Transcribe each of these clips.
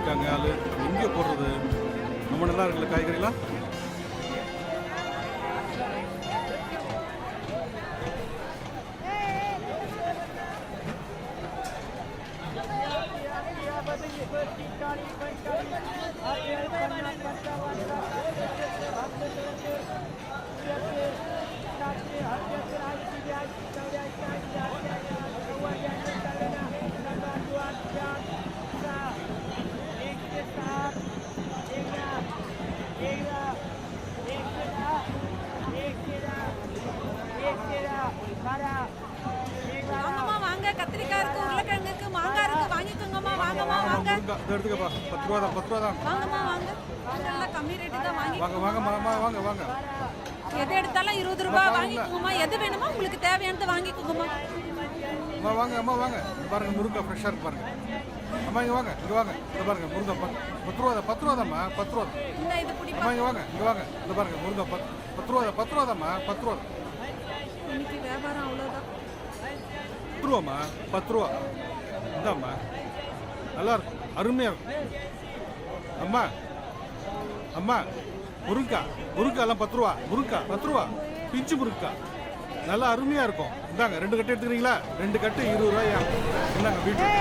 இருக்காங்க ஆளு. எங்கே போடுறது? ரொம்ப நல்லா இருக்குல்ல காய்கறிலாம். வாங்கம்மா வாங்க, கத்திரிக்காய் இருக்கு, உருளைக்கிழங்கு இருக்கு, மாங்காய் இருக்கு, வாங்கிக்கோங்கம்மா. வாங்கம்மா வாங்க. எடுத்துக்கப்பா, 10 ரூபா தான், 10 ரூபா தான். வாங்கம்மா வாங்க, நல்லா கம்மி ரேட்டு தான் வாங்கி. வாங்க வாங்க வாங்க வாங்க. எது எடுத்தாலும் 20 ரூபாய் வாங்கிக்கோங்கம்மா. எது வேணுமோ உங்களுக்கு தேவையானதை வாங்கிக்கோங்கம்மா. அம்மா வாங்க, அம்மா வாங்க. பாருங்க முருங்கை ஃப்ரெஷ்ஷாக இருக்கு பாருங்க. அம்மா இங்கே வாங்க, இங்கே வாங்க. இங்கே பாருங்க முருங்கை 10 ரூபா தான், 10 ரூபா தான்மா, 10 ரூபா. இந்த இது பிடிப்பா. அம்மா இங்கே வாங்க, இங்கே வாங்க. இங்கே பாருங்க முருங்கை 10 ரூபா தான், 10 ரூபா தான்மா, 10 ரூபா. இன்னைக்கு வியாபாரம் அவ்வளோதான். 10 ரூபாம்மா, 10 ரூபா. இந்தாம்மா, நல்லா இருக்கும், அருமையாக இருக்கும். அம்மா அம்மா முருங்காலாம் 10 ரூபா. முருங்கா 10 ரூபா, பிஞ்சு முருங்கா நல்லா அருமையாக இருக்கும். இந்தாங்க 2 கட்டு எடுத்துக்கிறீங்களா? 2 கட்டு 20 ரூபாயா. இந்தாங்க பீட்ரூட்.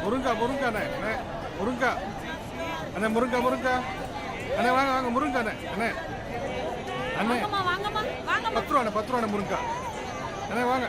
முருங்கா அண்ணே முருங்கா அண்ணே வாங்க முருங்கா அண்ணே வாங்கம்மா வாங்கம்மா வாங்கம்மா. 10 ரூபா முருங்கா அண்ணே வாங்க.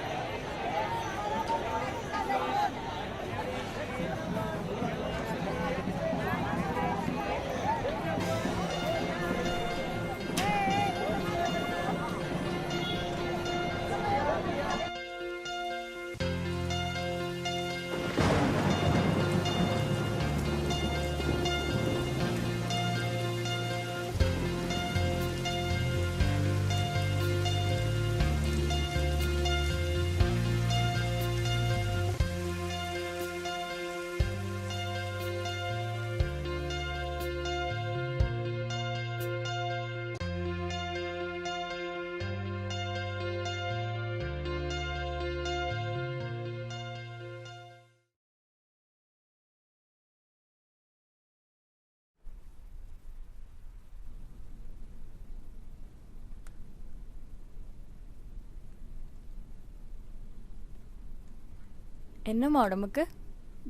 என்னம்மா உடம்புக்கு?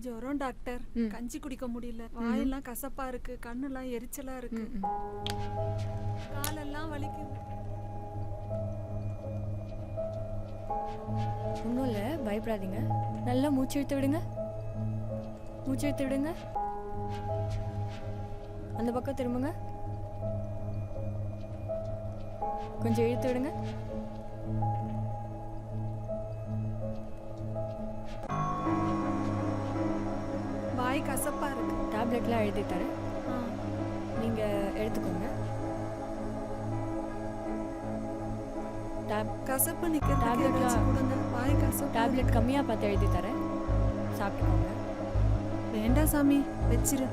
ஜுரம் டாக்டர். கஞ்சி குடிக்க முடியல, வாயெல்லாம் கசப்பா இருக்கு, கண்ணெல்லாம் எரிச்சலா இருக்கு, காலெல்லாம் வலிக்குது. ஒன்றும் இல்லை, பயப்படாதீங்க. நல்லா மூச்சு இழுத்து விடுங்க. அந்த பக்கம் திரும்புங்க. கொஞ்சம் இழுத்து விடுங்க. வாய் கசப்பா இருக்கு. டேப்லெட்லாம் எழுதி தரேன், நீங்கள் எடுத்துக்கோங்க. கசப்பு நிற்க டேப்லெட்லாம் கொடுங்க. வாய் கசப்பு. டேப்லெட் கம்மியாக பார்த்து எழுதி தரேன், சாப்பிட்டுக்கோங்க. வேண்டாம் சாமி, வச்சிரு.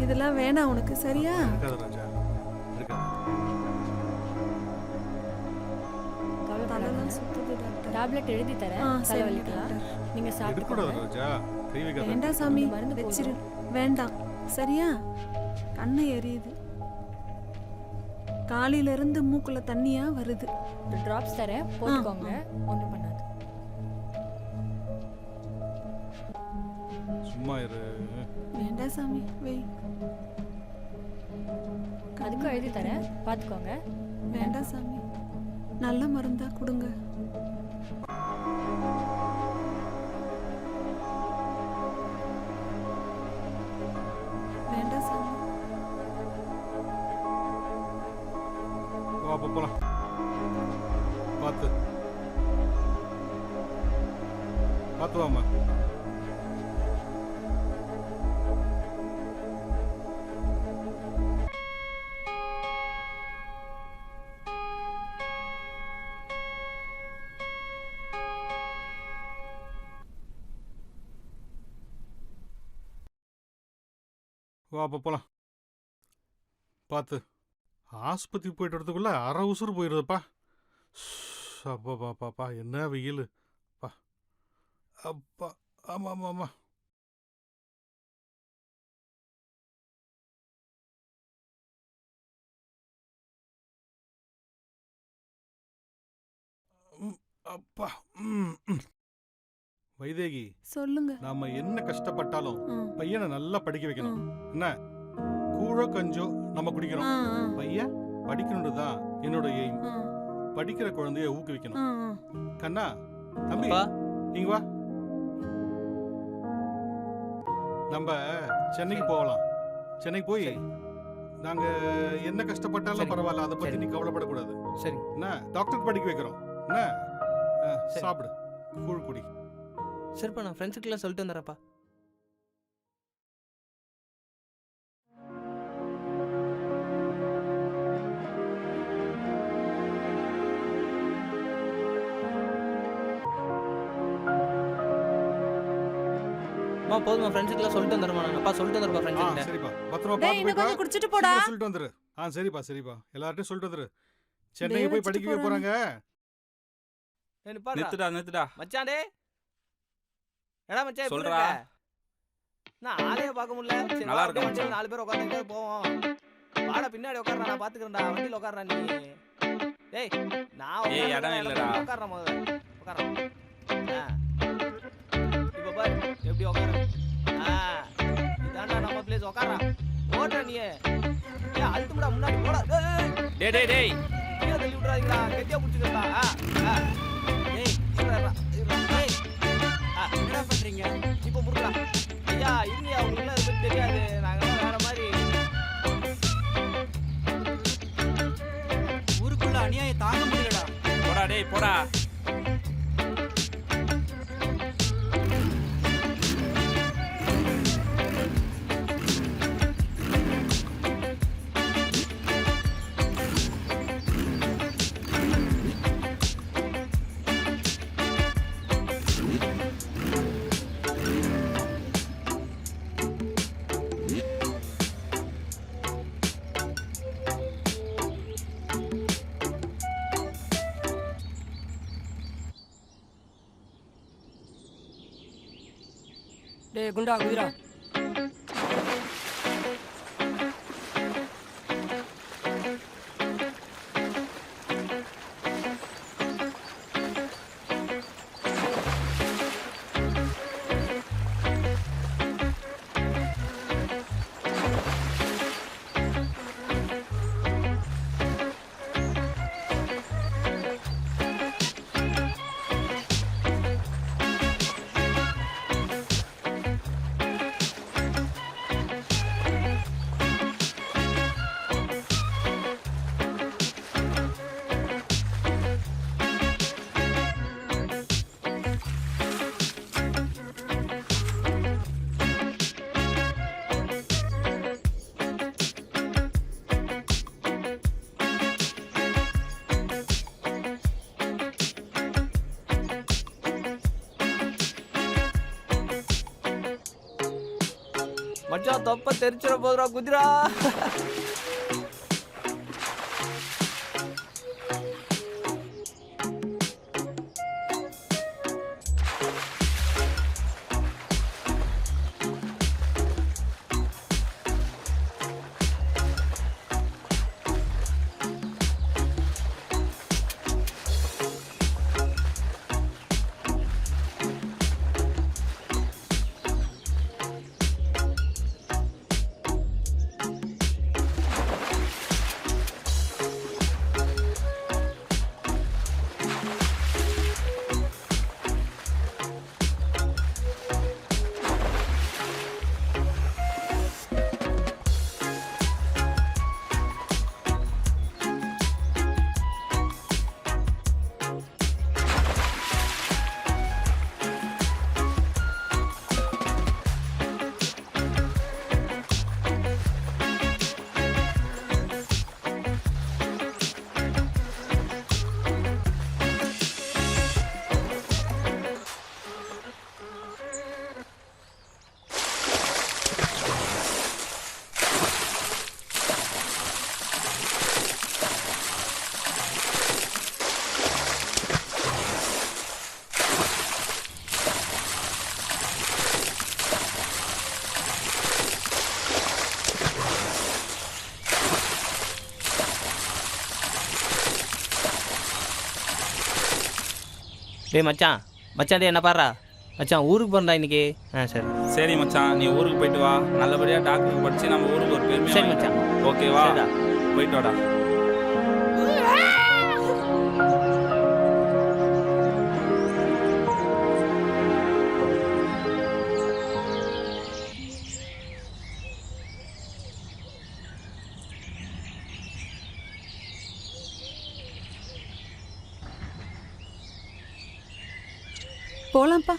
இதெல்லாம் வேணாம் உனக்கு, சரியா? தலைலாம் சுத்துது டாக்டர். டேப்லெட் எழுதி தரேன், தலைவலிக்கலாம். நீங்கள் சாப்பிட்டுக்கோங்க. வேண்டாம் சாமி, வச்சிரு. வேண்டாம், சரியா? கண்ணு எரியுது, காலில இருந்து மூக்குல தண்ணியா வருது. டிராப்ஸ் தரேன், போட்டுக்கோங்க. ஒன்றும் பண்ணாது. சும்மா இரு. வேண்டாம் சாமி, வெய். அதுக்கும் எழுதி தரேன், பார்த்துக்கோங்க. வேண்டாம் சாமி, நல்ல மருந்தா கொடுங்க. வேண்டாம் சாமி. போலாம், பார்த்து வாமா. வா அப்போ போகலாம். பார்த்து ஆஸ்பத்திரி போயிட்டு வரதுக்குள்ள அரை உசுறு போயிடுதுப்பா. அப்பா பாப்பாப்பா என்ன வெயில் பா. அப்பா ஆமாம் ஆமாம் ஆமாம். அப்பா வைதேகி, சொல்லுங்க. நாம என்ன கஷ்டப்பட்டாலும் பையனை நல்லா படிக்க வைக்கணும். என்ன கூழோ கஞ்சோ நம்ம குடிக்கிறோம், பையன் படிக்கணும்னு தான் என்னோட எய்ம். படிக்கிற குழந்தைய ஊக்குவிக்கணும். கண்ணா தம்பி நீங்க வா, நம்ம சென்னைக்கு போகலாம். சென்னைக்கு போய் நாங்க என்ன கஷ்டப்பட்டாலும் பரவாயில்ல, அதை பத்தி நீ கவலைப்படக்கூடாது. சரி என்ன டாக்டர் படிக்க வைக்கிறோம். என்ன சாப்பிடு, கூழ் குடி. சரிப்பா, நான் ஃப்ரெண்ட்ஸுக்கெல்லாம் சொல்லிட்டு வந்துடுறேன்ப்பா. போதுமா, ஃப்ரெண்ட்ஸுக்கெல்லாம் சொல்லிட்டு வந்துடுமா. அப்பா சொல்லிட்டு வந்துருப்பா ஃப்ரெண்ட்ஸ். சரிப்பா, பத்திரமா டேய் பார்த்து இன்னும் போய் கொஞ்சம் குடிச்சிட்டு போடா. சொல்லிட்டு வந்துரு. சரிப்பா சரிப்பா, எல்லார்ட்டையும் சொல்லிட்டு வந்துரு. சென்னைக்கு போய் படிக்க வைக்க போறாங்க. நிறுத்துடா மச்சான். டே எடா மச்சான் சொல்றா. நான் ஆளையே பார்க்க முடியல. சரி நல்லா இருக்கு மச்சான், 4 பேர் உட்கார்ந்து போவோம். வாடா பின்னாடி உட்கார்றா, நான் பாத்துக்கறேன்டா. வண்டியில உட்கார்றா நீ. டேய் நான் இடம் இல்லடா. உட்கார்றா முதல்ல. உட்கார்றா. இப்போ பாரு எப்படி உட்கார்ற. இதான்டா நம்ம பிளேஸ். உட்கார்றா. ஓடுற நீ. அழுத்துடா முன்னாடி போடா. டேய் கீழே தள்ளி விட்றாதீங்களா, கெட்டியா பிடிச்சிக்கிறா. டேய் இருடா. டேய் என்ன பண்றீங்க? இப்போ புடுறா. ஐயா இல்லையா, உங்களுக்கு அதை பத்தி தெரியாது. நாங்கெல்லாம் வேற மாதிரி. ஊருக்குள்ள அநியாயம் தாங்க முடியலடா. போடா டேய் போடா. டேய் குண்டா குதிரா. மச்சான் தொப்ப தெரிச்சிட போதுடா குதிரா. டேய் மச்சான் மச்சான் டேய் என்ன பாடுறா மச்சான் ஊருக்கு போகிறா இன்னைக்கு. சரி சரி மச்சான், நீ ஊருக்கு போயிட்டு வா. நல்லபடியாக டாக்டருக்கு படித்து நம்ம ஊருக்கு ஒரு பெருமை. சரி மச்சான். ஓகேவா? சரிடா. போயிட்டு வாடா. போலாம்ப்பா.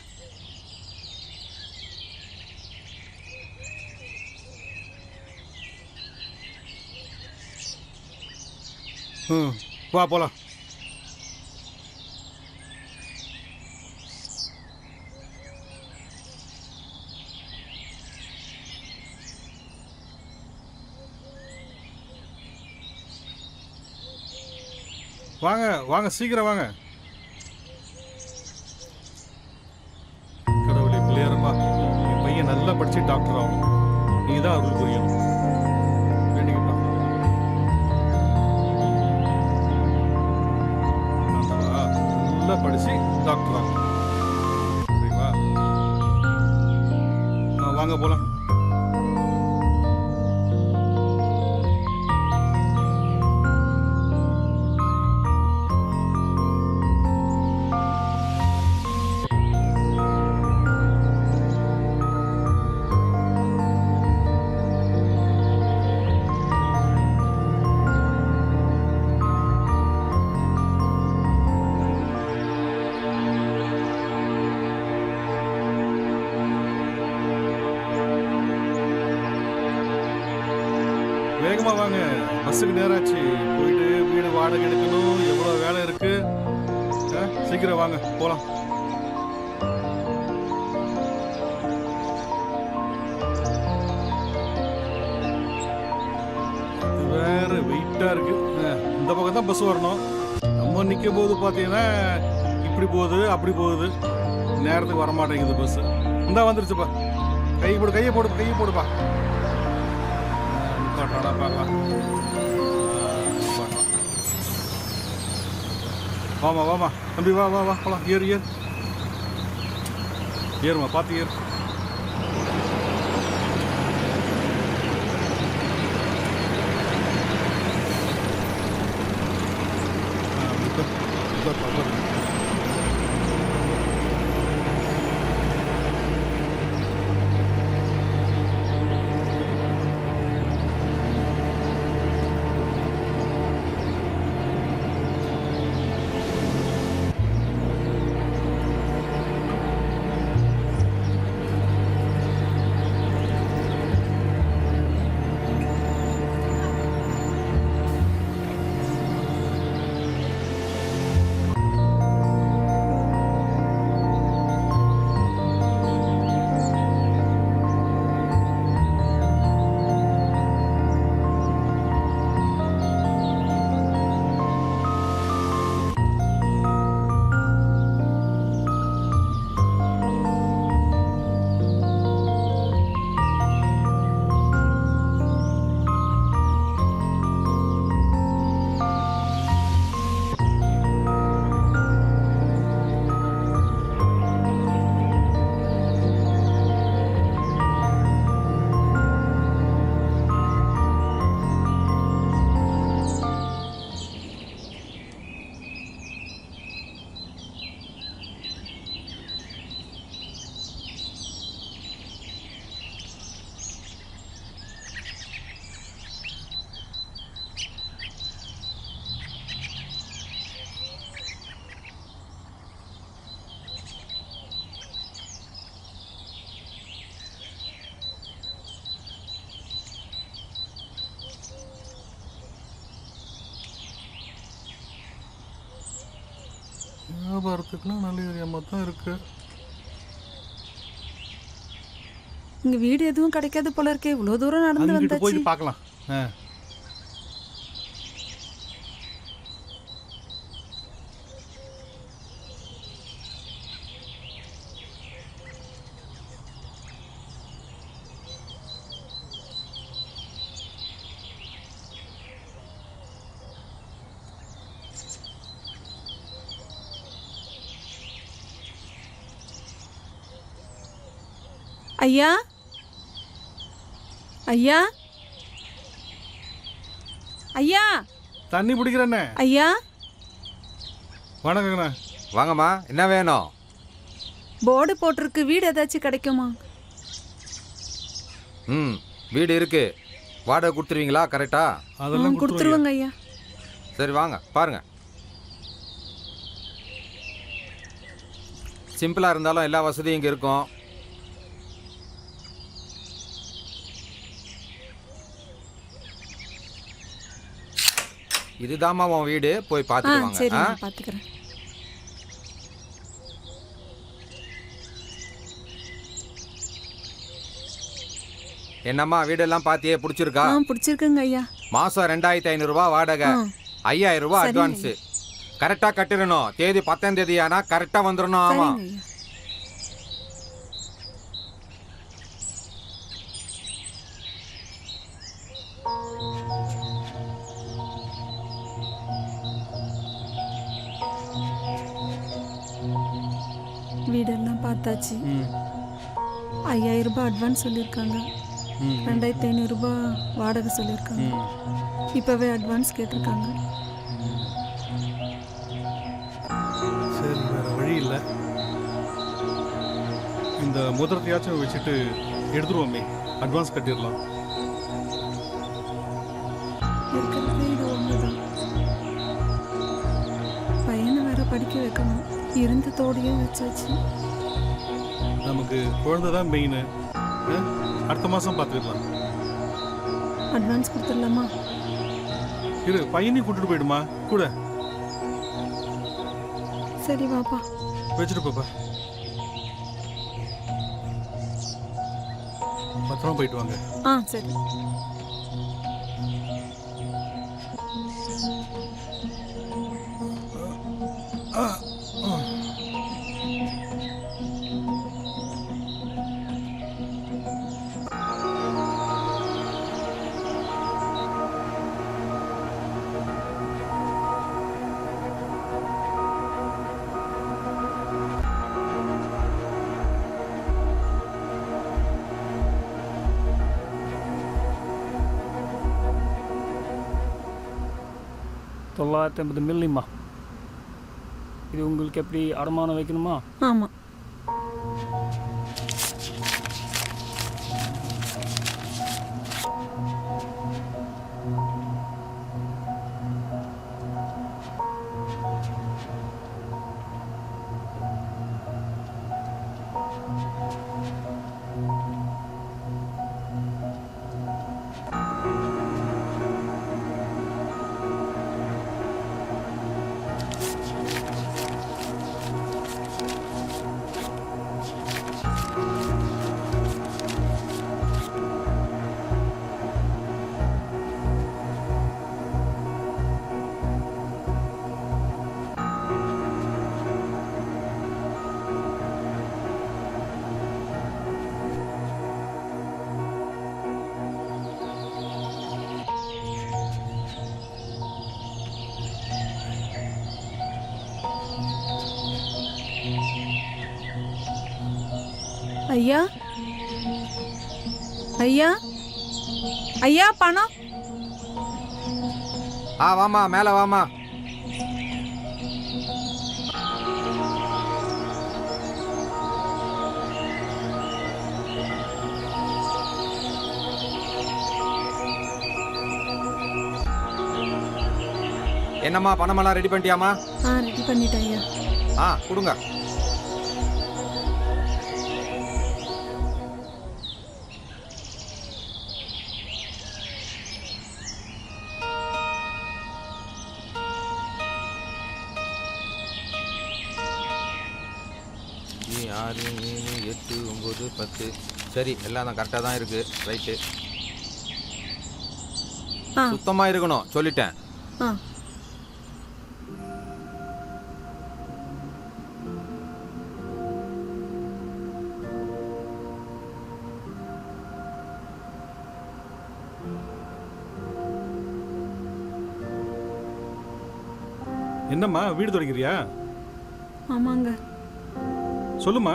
வா போலாம். வாங்க வாங்க சீக்கிரம் வாங்க. கடவுளே பிள்ளையாரம்மா, என் பையன் நல்லா படிச்சு டாக்டர் ஆகும். நீங்க தான் அருள் புரியணும். வேண்டிக்கப்பா. ஆண்டவா, நல்லா படிச்சு டாக்டர் ஆகும். சரிவா? வாங்க போலாம். வேகமா வாங்க, பஸ்ஸுக்கு நேராச்சு. போயிட்டு வீடு வாடகை எடுக்கணும், எவ்வளோ வேலை இருக்கு. சீக்கிரம் வாங்க போலாம். இது வேற வெயிட்டா இருக்கு. இந்த பக்கம் தான் பஸ் வரணும். நம்ம நிற்கும் போது பார்த்தீங்கன்னா இப்படி போகுது அப்படி போகுது, நேரத்துக்கு வரமாட்டேங்குது பஸ். இந்தா வந்துருச்சுப்பா. கையை போடு கையை போடுப்பா. வாமா வாமா தம்பி, வா வா வா போலாம். ஏறுமா, பார்த்து ஏறு. வியாபாரத்துக்குலாம் நல்ல ஏரியாமா தான் இருக்கு. இங்க வீடு எதுவும் கிடைக்காது போல இருக்கே. இவ்வளவு தூரம் நடந்து அங்கிட்டு வந்தாச்சு. போயிட்டு பார்க்கலாம். ஐயா ஐயா ஐயா தண்ணி பிடிக்கிறேண்ணே. ஐயா வணக்கங்கண்ணா. வாங்கம்மா, என்ன வேணும்? போர்டு போட்டிருக்கு, வீடு ஏதாச்சும் கிடைக்குமா? ம், வீடு இருக்கு. வாடகை கொடுத்துருவீங்களா? கரெக்டா? அதெல்லாம் கொடுத்துருவோம். கொடுத்துருவோங்க ஐயா. சரி வாங்க பாருங்க. சிம்பிளாக இருந்தாலும் எல்லா வசதியும் இங்கே இருக்கும். இதுதாம்மா உன் வீடு, போய் பார்த்துட்டு வாங்க. சரி ஆ? நான் பார்த்துக்கிறேன். என்னம்மா வீடெல்லாம் பார்த்தியே, பிடிச்சிருக்கா? பிடிச்சிருக்குங்க ஐயா. மாதம் 2500 ரூபா வாடகை, 5000 ரூபா சரிங்க அட்வான்ஸு. கரெக்டாக கட்டிடணும். தேதி 10ஆம் தேதி ஆனால் கரெக்டாக வந்துடணும். ஆமாம். சரிங்க ஐயா. வீடெல்லாம் பார்த்தாச்சு. 5000 ரூபாய் அட்வான்ஸ் சொல்லியிருக்காங்க. 2500 ரூபாய் வாடகை சொல்லியிருக்காங்க. இப்போவே அட்வான்ஸ் கேட்டிருக்காங்க. சரி, வேற வழி இல்லை. இந்த முதலத்தையாச்சும் வச்சுட்டு எடுத்துருவோமே, அட்வான்ஸ் கட்டிடலாம். இருக்கிறதே இது ஒண்ணுதான். பையனை வேற படிக்க வைக்கணும். இருந்த தோடையே வச்சாச்சு. நமக்கு குழந்தை தான் மெயின். அடுத்த மாதம் பார்த்துக்கலாம். அட்வான்ஸ் கொடுத்துடலாமா? இரு, பையனையும் கூட்டிட்டு போயிடுமா கூட. சரி வாப்பா. வச்சுட்டு பாப்பா. பத்திரமா போயிட்டு வாங்க. சரி. $950 மில்லிம்மா. இது உங்களுக்கு எப்படி அடமானம் வைக்கணுமா? ஆமாம். ஐயா ஐயா ஐயா பணம். வாமா, மேலே வாமா. என்னம்மா, பணமெல்லாம் ரெடி பண்ணிட்டியாமா? ரெடி பண்ணிட்டேன் ஐயா. கொடுங்க. ஆறு 7 8 9 10. சரி, எல்லாம் தான் கரெக்டாக தான் இருக்கு. ரைட்டு. சுத்தமாக இருக்கணும், சொல்லிட்டேன். என்னம்மா, வீடு துடைக்கிறியா? ஆமாங்க. சொல்லுமா.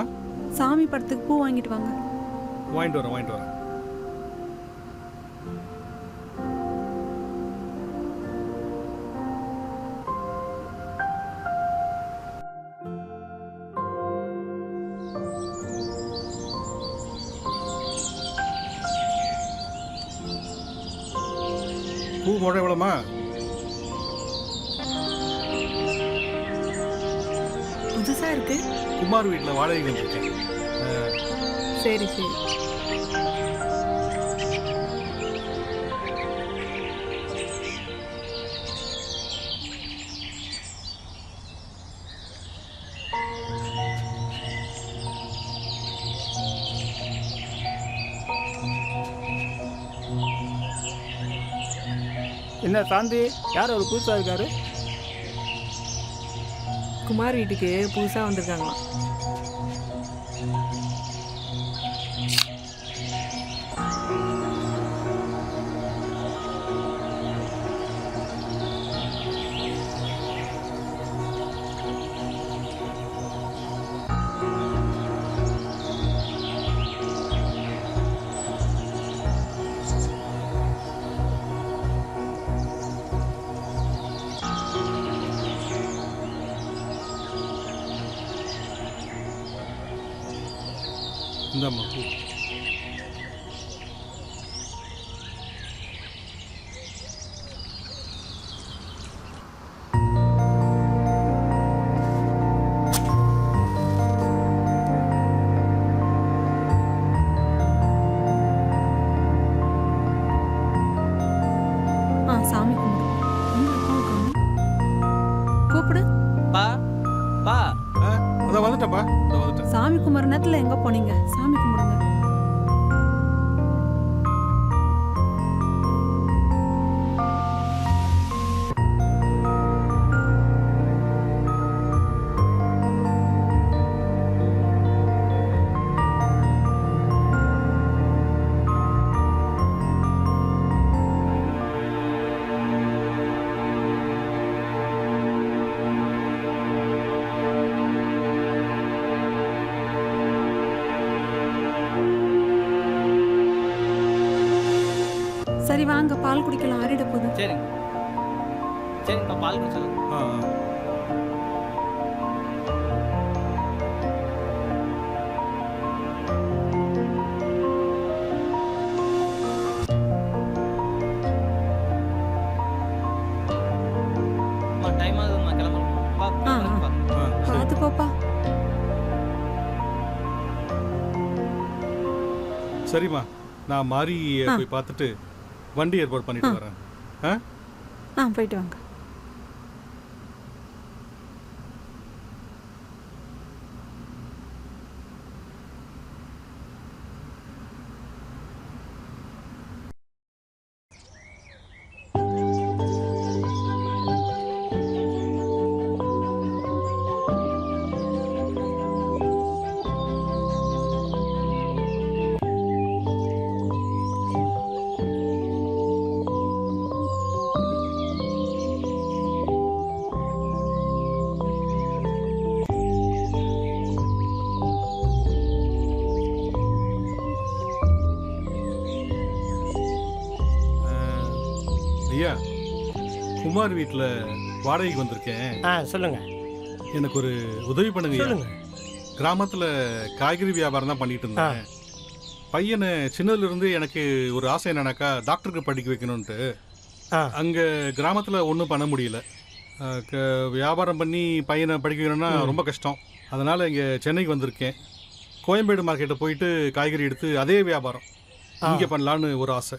சாமி படத்துக்கு பூ வாங்கிட்டு வாங்க. வாங்கிட்டு வரேன். பூ முழை எவ்வளோமா? புதுசா இருக்கு. குமார் வீட்டில் வாடகைக்கு வந்திருக்கேன். சரி சரி. என்ன சாந்தி, யார் ஒரு புதுசாக இருக்காரு? குமார் வீட்டுக்கு புதுசா வந்திருக்காங்களாம். இந்தாம்மா பூ. சாமி கும்பிடு. எங்க அப்பாவை காணோம்? கூப்பிடு. பா பா அதான் வந்துட்டேன்ப்பா. சாமி கும்பிட்ற நேரத்துல எங்க போனீங்க? சாமி கும்பிடுங்க. சரி வாங்க, பால் குடிக்கலாம். ஆறிட போகுது. சரிங்கப்பா, பால் குடிச்சலாம். டைம் ஆகுதுமா, கிளம்புறோம். பார்த்து போப்பா. சரிம்மா, நான் மாறி போய் பார்த்துட்டு வண்டி ஏற்பாடு பண்ணிட்டு வரேன். போயிட்டு வாங்க. ஐயா, குமார் வீட்டில் வாடகைக்கு வந்திருக்கேன். சொல்லுங்க. எனக்கு ஒரு உதவி பண்ணுங்க. சொல்லுங்க. கிராமத்தில் காய்கறி வியாபாரம் தான் பண்ணிட்டு இருந்தேன். பையனை சின்னதுலேருந்து எனக்கு ஒரு ஆசை என்னன்னாக்கா டாக்டருக்கு படிக்க வைக்கணும்ன்ட்டு. அங்கே கிராமத்தில் ஒன்றும் பண்ண முடியல. வியாபாரம் பண்ணி பையனை படிக்க வைக்கணும்னா ரொம்ப கஷ்டம். அதனால் இங்கே சென்னைக்கு வந்திருக்கேன். கோயம்பேடு மார்க்கெட்டை போயிட்டு காய்கறி எடுத்து அதே வியாபாரம் இங்கே பண்ணலான்னு ஒரு ஆசை.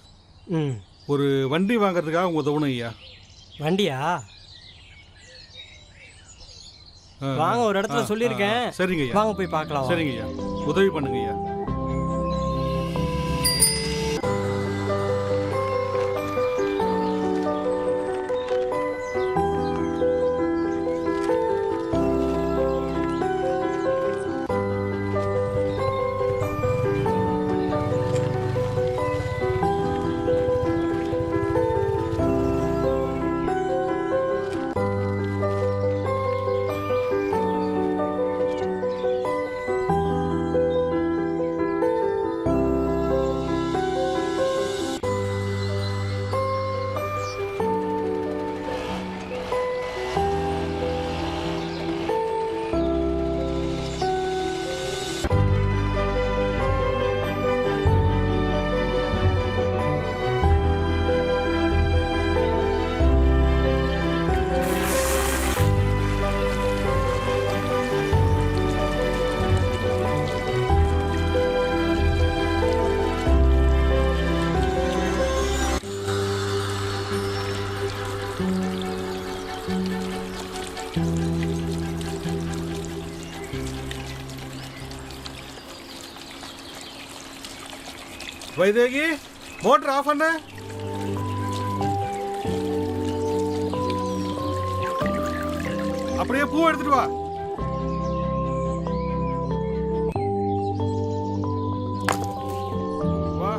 ஒரு வண்டி வாங்குறதுக்காக உங்க உதவணும் ஐயா. வண்டியா? வாங்க, ஒரு இடத்துல சொல்லியிருக்கேன். சரிங்க ஐயா, வாங்க போய் பார்க்கலாம். சரிங்க ஐயா, உதவி பண்ணுங்க ஐயா. வைதேகி மோட்டர் ஆஃப் பண்ண. அப்படியே பூ எடுத்துட்டு வா. வா.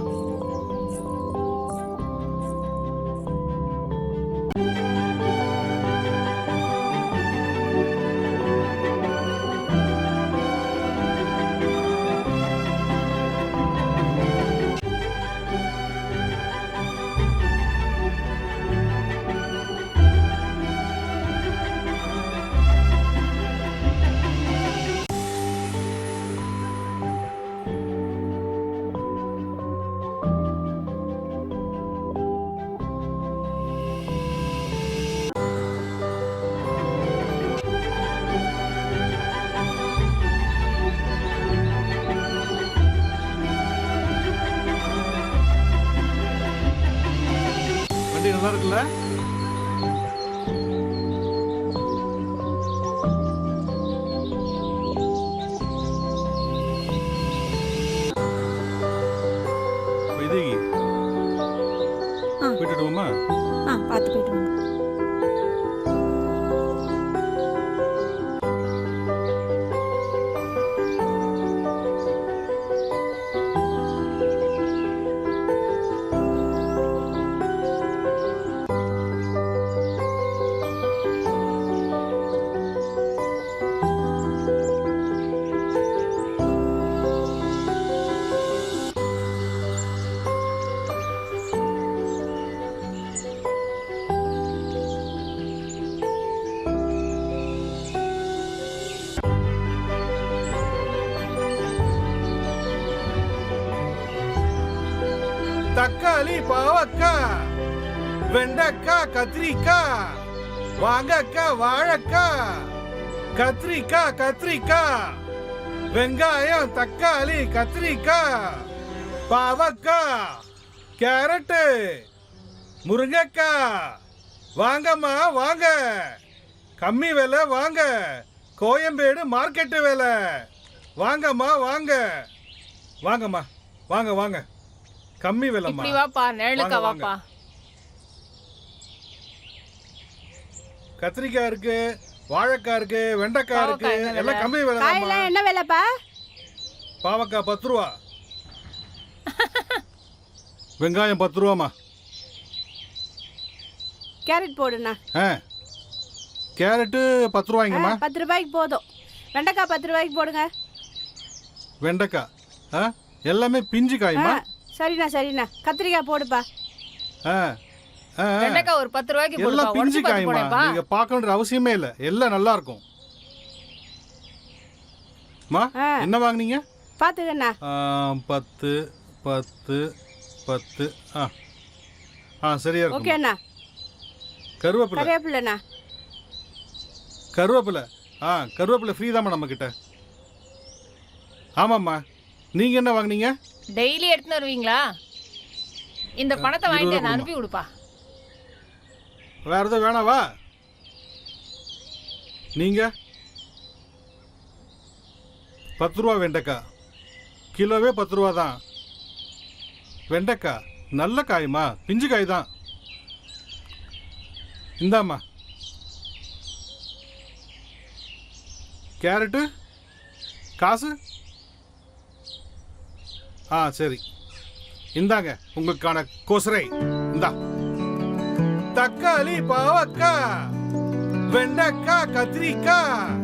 வண்டி நல்லா இருக்குல்ல? வைதேகி போயிட்டுமா? பார்த்து போயிட்டு வாங்க. தக்காளி, பாவக்காய், வெண்டைக்காய், கத்திரிக்காய், வாங்கக்காய், வாழைக்காய், கத்திரிக்காய், வெங்காயம், தக்காளி, கத்திரிக்காய், பாவக்காய், கேரட்டு, முருங்கைக்காய். வாங்கம்மா வாங்க, கம்மி விலை வாங்க, கோயம்பேடு மார்க்கெட்டு விலை. வாங்கம்மா வாங்க, வாங்கம்மா வாங்க வாங்க, கம்மி விலைம்மா. இப்படி வாப்பா, நேளுக்கா வாப்பா. கத்திரிக்காய் இருக்கு, வாழைக்காய் இருக்கு, வெண்டைக்காய் இருக்கு, எல்லாம் கம்மி விலை. காயெல்லாம் என்ன விலைப்பா? பாவக்காய் 10 ரூபா, வெங்காயம் 10 ரூபாமா. கேரட் போடுண்ணா. கேரட்டு 10 ரூபாய்ங்கம்மா. 10 ரூபாய்க்கு போதும். வெண்டைக்காய் 10 ரூபாய்க்கு போடுங்க. வெண்டைக்காய் எல்லாமே பிஞ்சு காயுமா? சரிண்ணா சரிண்ணா. கத்திரிக்காய் போடுப்பா. வெண்டைக்காய் ஒரு 10 ரூபாய்க்கு போடுப்பா. எல்லாம் பிஞ்சு காயுமா, நீங்க பார்க்கணுன்ற அவசியமே இல்லை, எல்லாம் நல்லா இருக்கும். மா என்ன வாங்குனீங்க? பார்த்துக்கண்ணா. 10 10 10. சரியா இருக்கும். ஓகேண்ணா. கருவேப்பிலை கருவேப்பிலை ஃப்ரீ தாம்மா நம்ம கிட்ட. ஆமாம்மா, நீங்க என்ன வாங்குனீங்க? டெய்லி எடுத்துன்னு வருவீங்களா? இந்த பணத்தை வாங்கிட்டு நான் அனுப்பி விடுப்பா. வேற எதுவும் வேணாவா? நீங்க 10 ரூபா வெண்டைக்காய், கிலோவே 10 ரூபா தான். வெண்டைக்காய் நல்ல காய்மா, பிஞ்சு காய் தான். இந்தாம்மா. கேரட்டு காசு? சரி, இந்தாங்க உங்களுக்கான கோசரை. இந்தா. தக்காளி, பாவக்காய், வெண்டைக்காய், கத்திரிக்காய்.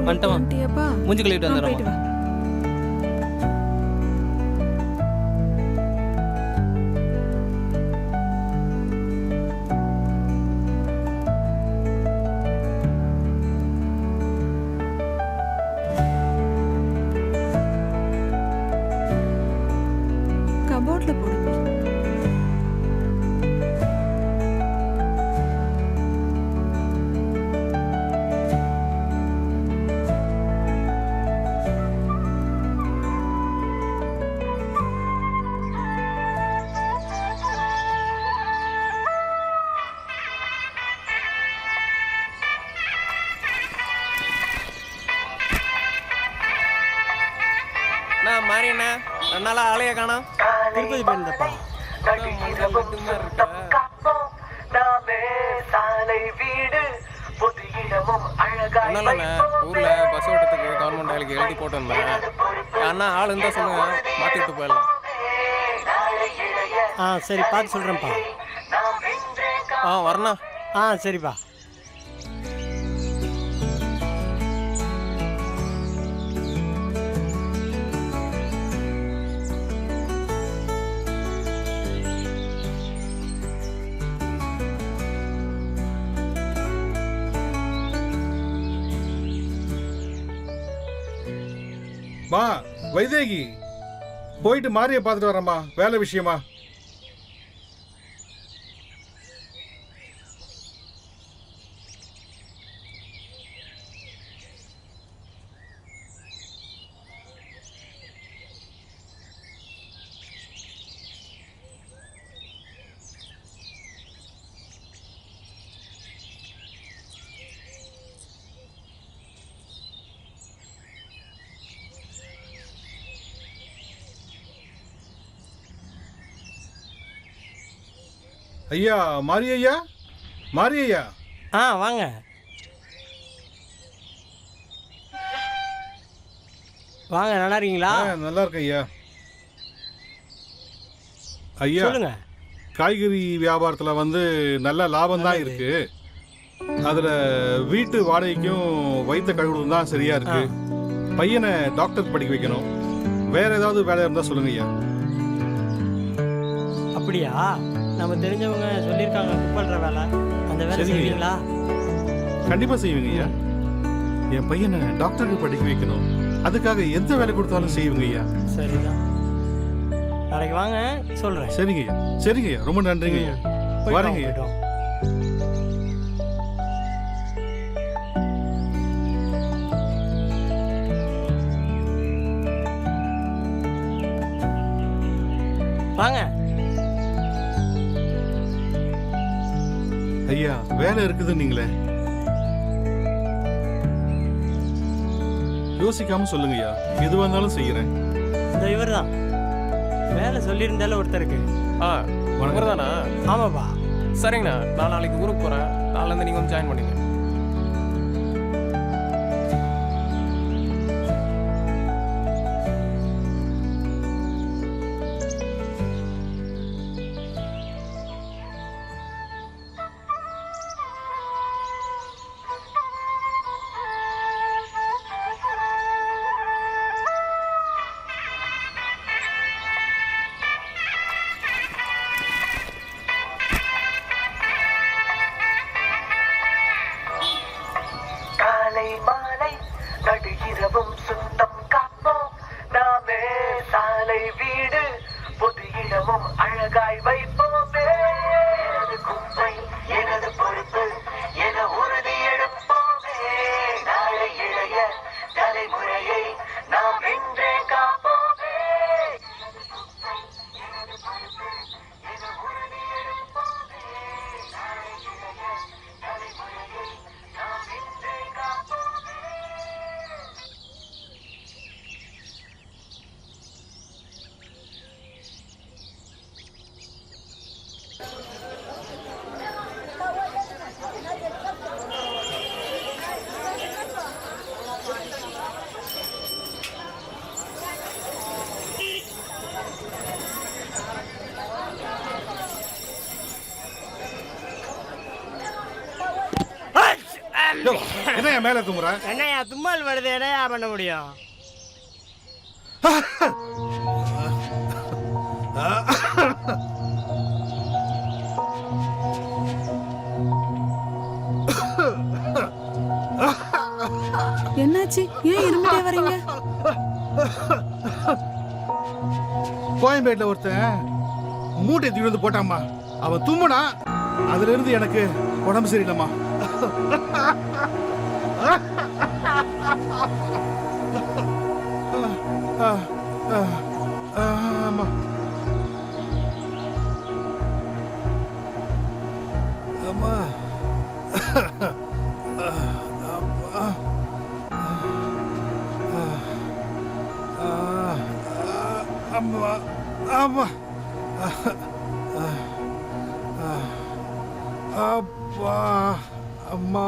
வந்துட்டமா, மூஞ்சி கழுவிட்டு வந்துடுறோம். கபோர்ட்ல போடுங்க. நான் மாறி என்ன 2 நாளா ஆளைய காணோம். திருப்பதி போயிருந்தப்பா. ஒன்றும் ஊர்ல பஸ் ஓட்டத்துக்கு கவர்மெண்ட் வேலைக்கு எழுதி போட்டு வந்தேன். அண்ணா ஆள் இருந்தா சொல்லுங்க, மாத்திட்டு போயிடலாம். சரி பார்த்து சொல்கிறேன்ப்பா. வரணா. சரிப்பா. மா வைதேகி, போயிட்டு மாரியை பார்த்துட்டு வரேம்மா, வேலை விஷயமா. ஐயா மாரி ஐயா, மாரி ஐயா. வாங்க. வாங்க, நல்லா இருக்கீங்களா? நல்லா இருக்கேன் ஐயா. ஐயா சொல்லுங்க. காய்கறி வியாபாரத்தில் வந்து நல்ல லாபம் தான் இருக்கு. அதில் வீட்டு வாடகைக்கும் வைத்த கழுவுறதும் தான் சரியா இருக்கு. பையனை டாக்டர் படிக்க வைக்கணும். வேற ஏதாவது வேலை இருந்தால் சொல்லுங்க ஐயா. அப்படியா? நம்ம தெரிஞ்சவங்க சொல்லியிருக்காங்க குப்பல்ற வேலை. அந்த வேலை செய்வீங்களா? கண்டிப்பாக செய்வீங்க ஐயா. என் பையனை டாக்டருக்கு படிக்க வைக்கணும். அதுக்காக எந்த வேலை கொடுத்தாலும் செய்வீங்க ஐயா. சரிதான், நாளைக்கு வாங்க, சொல்கிறேன். சரிங்க ஐயா. சரிங்க ஐயா, ரொம்ப நன்றிங்க ஐயா. வரேங்க ஐயா. வாங்க ஐயா, வேலை இருக்குது நீங்களே யோசிக்காம சொல்லுங்க ஐயா. எது வந்தாலும் செய்யறேன். இந்த இவர் தான் வேலை சொல்லியிருந்தாலும் ஒருத்தருக்கு. வணக்கம் தானா? ஆமாப்பா. சரிங்கண்ணா, நான் நாளைக்கு ஊருக்கு போகிறேன். நாளைலேருந்து நீங்கள் வந்து ஜாயின் பண்ணிங்க. மாலை நடு இரவும் சொந்தம் காப்போம் நாமே. சாலை வீடு பொது இடமும் அழகாய் வைப்போமே. எனது குப்பை எனது பொறுப்பு என உறுதி எடுப்போமே. நாளை இளைய தலைமுறையை நாம் இன்றே காப்போமே. எனது குப்பை எனது பொறுப்பு என உறுதி எடுப்போமே. நாளை இளைய தலைமுறையை நாம் இன்றே காப்போமே. என்னையா மேல தூங்குற? என்னையா தும்மல் வருது, என்னையா பண்ண முடியும்? என்னாச்சு? ஏன் இருமிட்டே வரீங்க? கோயம்பேட்டில் ஒருத்தன் மூட்டை தூக்கி வந்து போட்டாம்மா. அவன் தும்முனா, அதுல இருந்து எனக்கு உடம்பு சரியில்லைம்மா. ஆமா. அம்மா. அம்மா அம்மா அப்பா அம்மா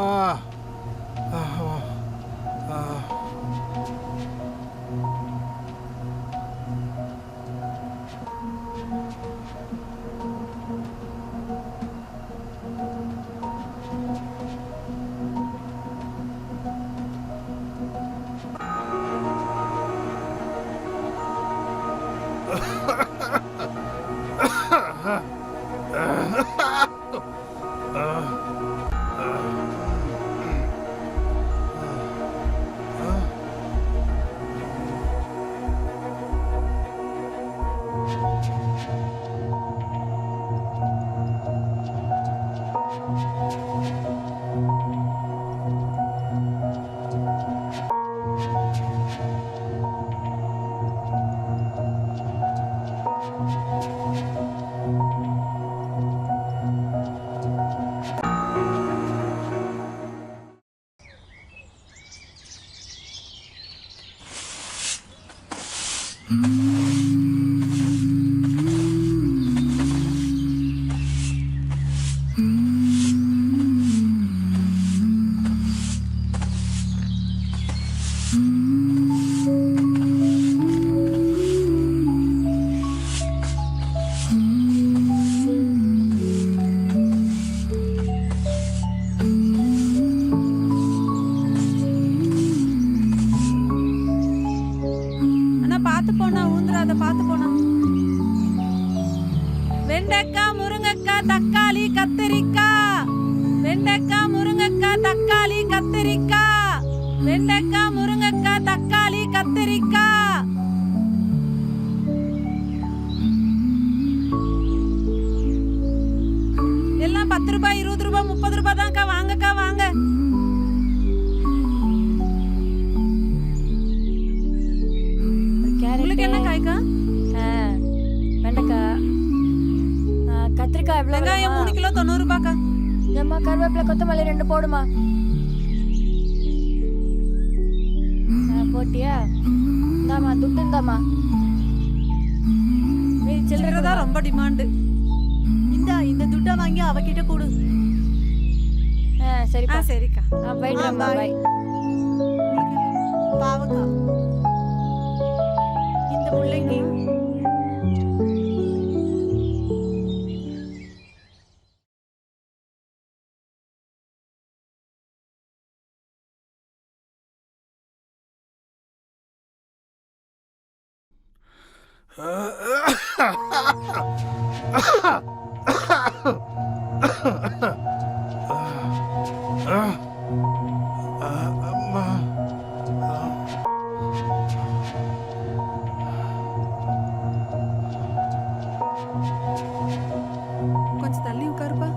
அண்ணா பார்த்து போனா ஊந்துராத, பார்த்து போனா. வெண்டைக்காய், முருங்கைக்காய், தக்காளி, கத்திரிக்காய். வெண்டைக்காய், முருங்கைக்காய், தக்காளி, கத்திரிக்காய். வெண்டைக்காய், முருங்கைக்காய், தக்காளி, கத்திரிக்காய். எல்லாம் 10 ரூபாய், 20 ரூபாய், 30 ரூபாய் தான்க்கா. வாங்கக்கா, வாங்க. உங்களுக்கு என்ன காய்க்கா? வெண்டைக்காய், கத்திரிக்காய் எவ்வளோ? வெங்காயம் 3 கிலோ 90 ரூபாய்க்கா. ஏம்மா கருவேப்பிலை கொத்தமல்லி 2 போடுமா. போட்டியா? இந்தாம்மா துட்டு இந்தாம்மா. சில்லறை தான் ரொம்ப டிமாண்டு. இந்த துட்டை வாங்கி அவகிட்ட கொடு. சரிப்பா. சரிக்கா. போயிட்டு பாய். பாவக்கா இந்த பிள்ளைங்க கொஞ்சம் தள்ளி உட்காருப்பா.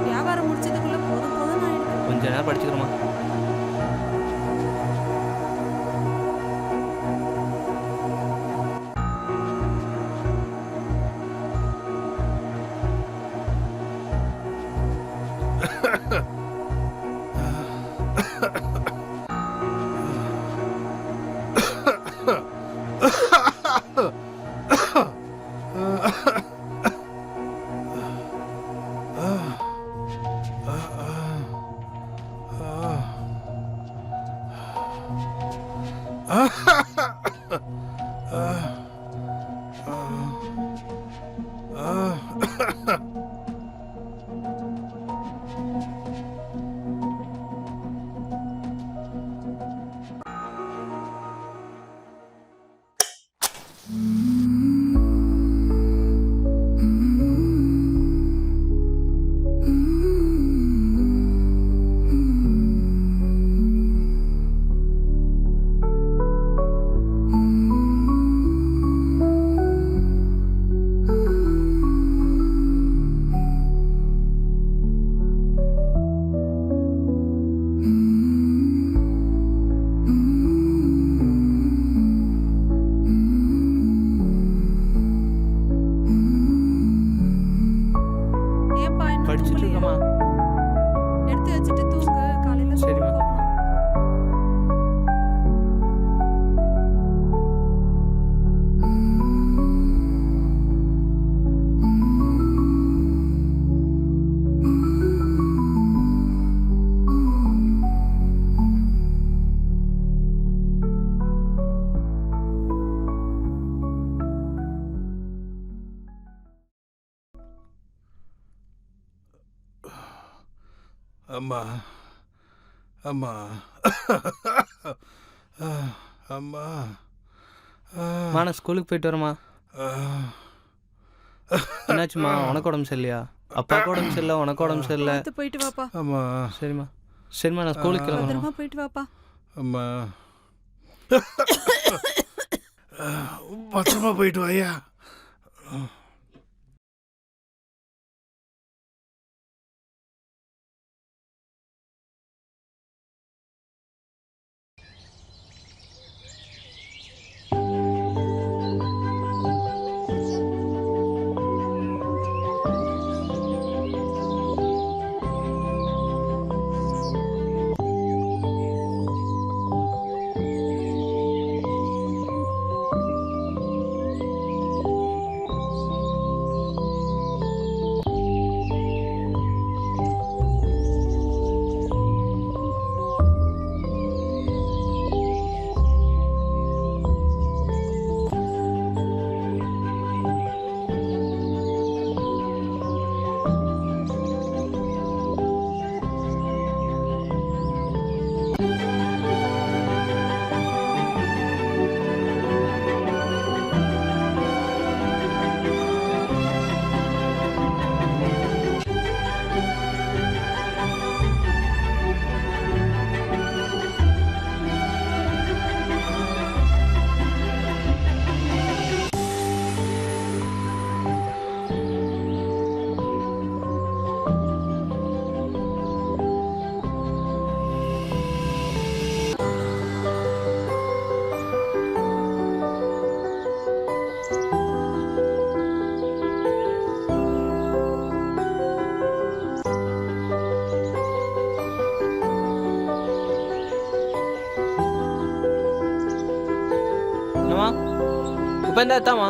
வியாபாரம் முடிச்சதுக்குள்ள போதும் போதும் ஆயிடுது. கொஞ்ச நேரம் படிச்சுக்கிறோமா? அம்மா அம்மா அம்மா நான் ஸ்கூலுக்கு போயிட்டு வரேம்மா. என்னாச்சும்மா, உனக்கு உடம்பு சரியில்லையா? அப்பாவுக்கு உடம்பு சரியில்லை, உனக்கு உடம்பு சரியில்லை. போயிட்டு வாப்பா. அம்மா சரிம்மா சரிம்மா, நான் ஸ்கூலுக்கு கிளம்புறேன். பத்திரமா போயிட்டு வாப்பா. அம்மா பத்திரமா போயிட்டு வாயா. உப்பேந்தா தாமா.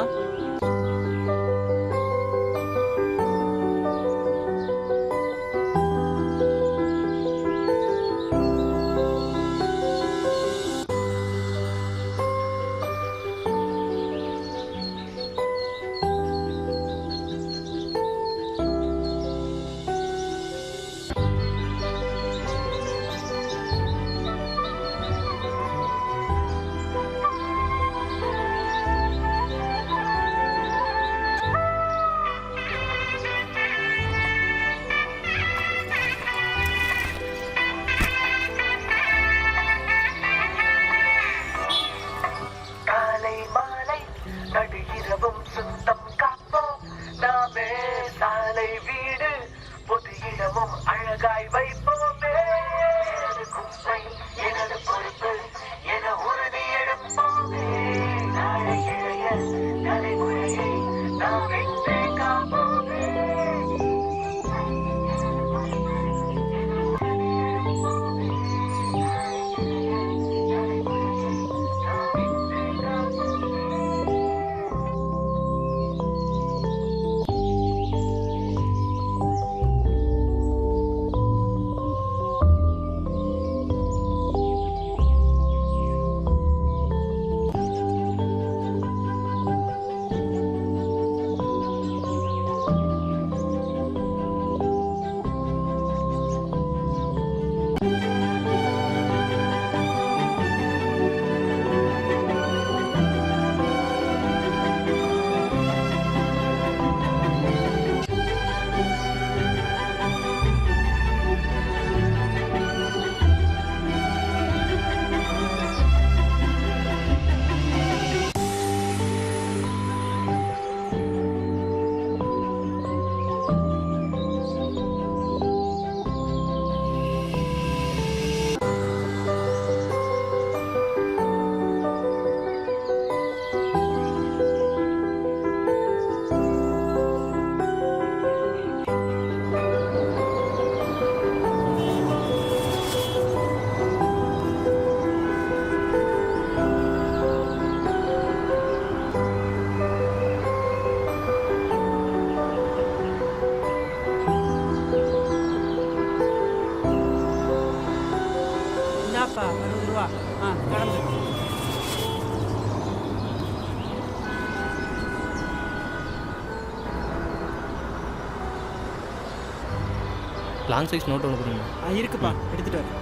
லாங் சைஸ் நோட் ஒன்று கொடுங்க. இருக்குப்பா, எடுத்துட்டு வரேன்.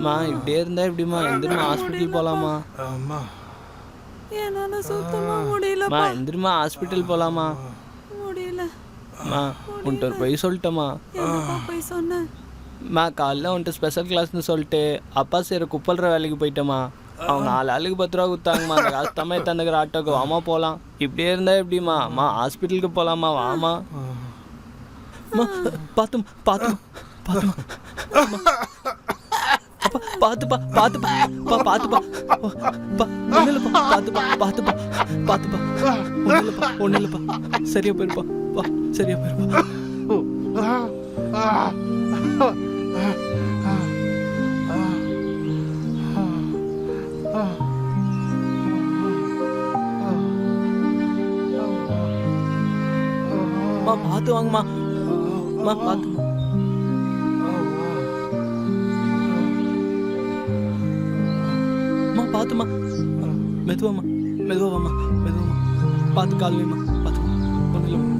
மா இப்படியே இருந்தா எப்படிமா? எந்திரமா ஹாஸ்பிட்டல் போலாமா? அம்மா என்னால சுத்தமா முடியல. மா எந்திரமா ஹாஸ்பிட்டல் போலாமா? முடியல. மா உன்கிட்ட ஒரு பொய் சொல்லிட்டேம்மா. என்னப்பா போய் சொன்ன? மா காலைல உன்கிட்ட ஸ்பெஷல் கிளாஸ்னு சொல்லிட்டு அப்பா செய்கிற குப்பல்ற வேலைக்கு போயிட்டேம்மா. அவங்க 4 ஆளுக்கு 10 ரூபா கொடுத்தாங்கம்மா. அந்த காசு தம்மே தந்துக்கிற ஆட்டோக்கு வாமா போகலாம். இப்படியே இருந்தா எப்படிம்மா? அம்மா ஹாஸ்பிட்டலுக்கு போகலாமா? வாமா. பார்த்துமா பார்த்துமா பார்த்துமா பார்த்துப்பா பார்த்துப்பா பார்த்துப்பா ஒன்றும் இல்லைப்பா. பார்த்துப்பா பார்த்துப்பா பார்த்துப்பா ஒன்றும் இல்லைப்பா ஒன்றும் இல்லைப்பா. சரியா போயிருப்பா சரியா போயிருப்பா. பார்த்து வாங்கம்மா. பார்த்து பார்த்துமா. மெதுவாம்மா மெதுவாம்மா மெதுவாம்மா. பார்த்து கால் வைம்மா. பார்த்துமா ஒன்றும் இல்லைம்மா.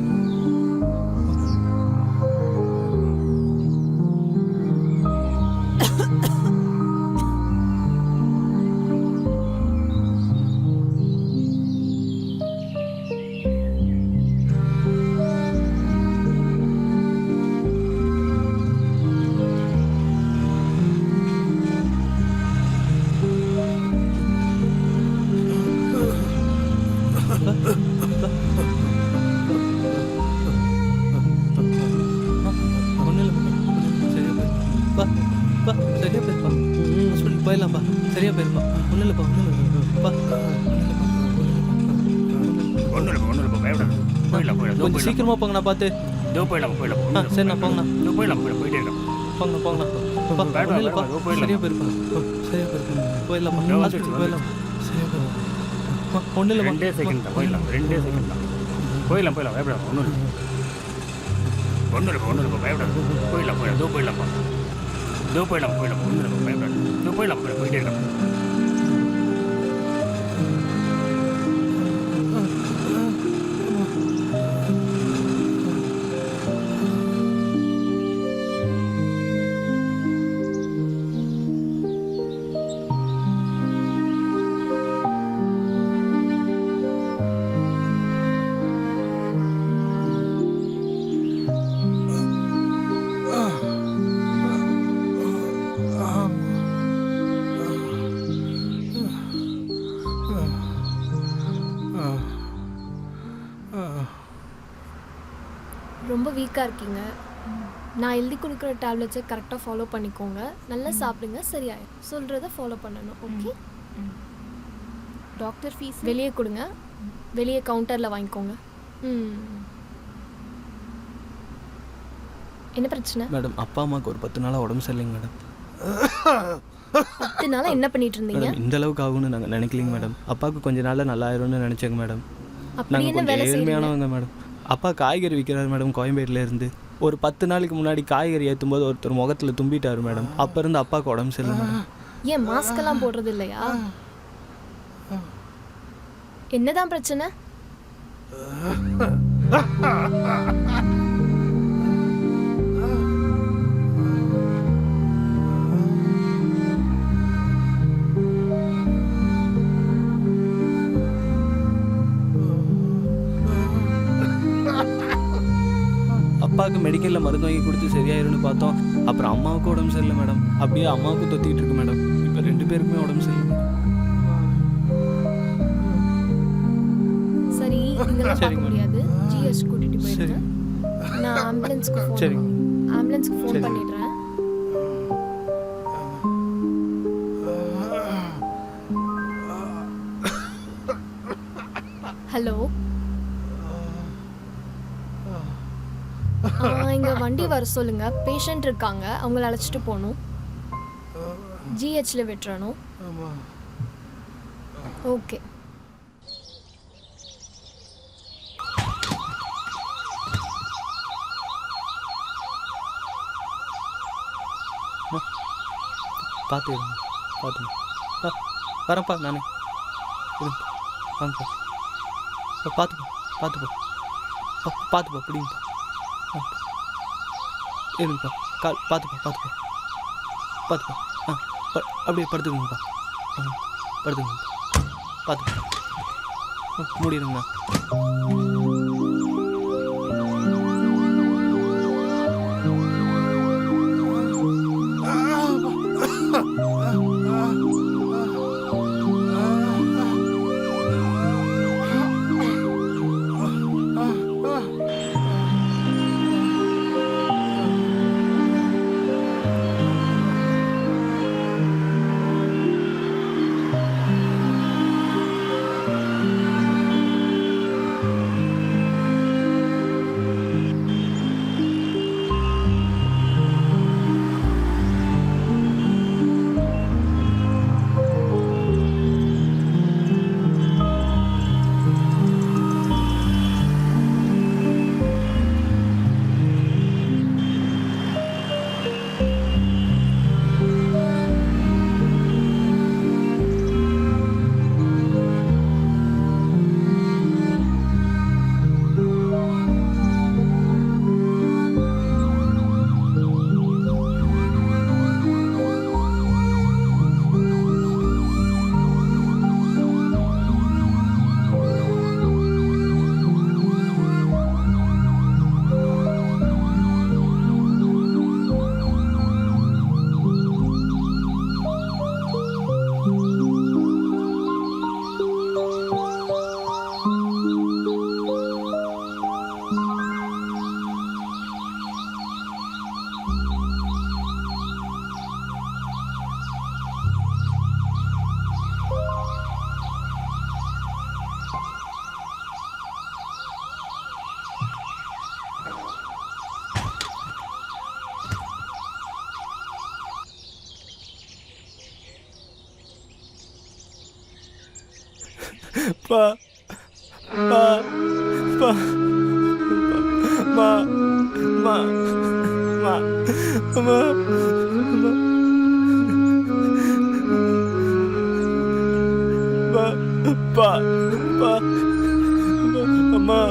சரியா போயிருப்பா. ஹாஸ்பிட்டல் போயிடலாம்ப்பா. சரியா போயிருப்பா. ஒன்றும் இல்லைப்பா ஒன்றும் இல்லைப்பா. கொஞ்சம் சீக்கிரமா போங்கண்ணா பார்த்து. சரிண்ணா போங்கண்ணா போங்கண்ணா போங்கண்ணா. ஒன்றும் இல்லைப்பா. சரியா போயிருப்பா. சரியா போயிருப்பா. போயிடலாம்ப்பா. ஹாஸ்பிட்டல் போயிடலாம். சரியா போயிருப்பா. ஒன்றும் இல்லைப்பா. 2 செகண்ட் தான் போயிடலாம். 2 செகண்ட் தான் போயிடலாம். பயப்படாது. ஒன்றும் இல்லை பயப்படாது. போயிடலாம் போயிடலாம்ப்பா. போயிடலாம் ஒன்றும் இல்லை பயப்படாது. போயிட்டே இருக்கலாம். ரொம்ப வீக்காக இருக்கீங்க. நான் எழுதி கொடுக்குற டேப்லெட்ஸை கரெக்டாக ஃபாலோ பண்ணிக்கோங்க. நல்லா சாப்பிடுங்க, சரியாயிடும். சொல்கிறத ஃபாலோ பண்ணணும். ஓகே? டாக்டர் ஃபீஸ் வெளியே கொடுங்க. வெளியே கவுண்டரில் வாங்கிக்கோங்க. என்ன பிரச்சனை? மேடம் அப்பா அம்மாவுக்கு ஒரு 10 நாளாக உடம்பு சரியில்லைங்க மேடம். 10 நாளாக என்ன பண்ணிட்டு இருந்தீங்க? மேடம் இந்த அளவுக்கு ஆகும்னு நாங்கள் நினைக்கலிங்க மேடம். அப்பாவுக்கு கொஞ்ச நாளில் நல்லா ஆயிரும்னு நினச்சேங்க மேடம். நாங்கள் கொஞ்சம் ஏழ்மையானவங்க மேடம். அப்பா காய்கறி விற்கிறாரு மேடம் கோயம்பேட்டில் இருந்து. ஒரு 10 நாளைக்கு முன்னாடி காய்கறி ஏற்றும் போது ஒருத்தர் முகத்தில் தும்பிட்டாரு மேடம். அப்போ இருந்து அப்பாவுக்கு உடம்பு சரியில்லை மேடம். ஏன் மாஸ்கெல்லாம் போடுறது இல்லையா? என்னதான் பிரச்சனை? அப்பாவுக்கு மெடிக்கலில் மருந்து வாங்கி கொடுத்து சரியாயிரும்னு பார்த்தோம். அப்புறம் அம்மாவுக்கும் உடம்பு சரியில்லை மேடம். அப்படியே அம்மாவுக்கும் தொத்திக்கிட்டு இருக்கு மேடம். இப்போ 2 பேருக்குமே உடம்பு சரியில்லை. சரி, இங்கெல்லாம் பார்க்க முடியாது. ஜிஎஸ் கூட்டிட்டு போயிடுங்க. நான் ஆம்புலன்ஸ்க்கு ஃபோன் பண்ணிடுறேன். ஹலோ, இங்கே வண்டி வர சொல்லுங்க. பேஷண்ட் இருக்காங்க, அவங்கள அழைச்சிட்டு போகணும். ஜிஹெச்ல விட்டுறணும். ஆமாம். ஓகே. பார்த்து வரேன்ப்பா நானே. வாங்கப்பா. பார்த்துப்பா பிடிங்கப்பா. இருங்கப்பா. பார்த்துப்பா. அப்படியே படுத்துக்குங்கப்பா. படுத்துக்குங்கப்பா. பார்த்துப்பா. மூடிடுங்கண்ணா. பா பா பா மா மா மா மா பா பா அம்மா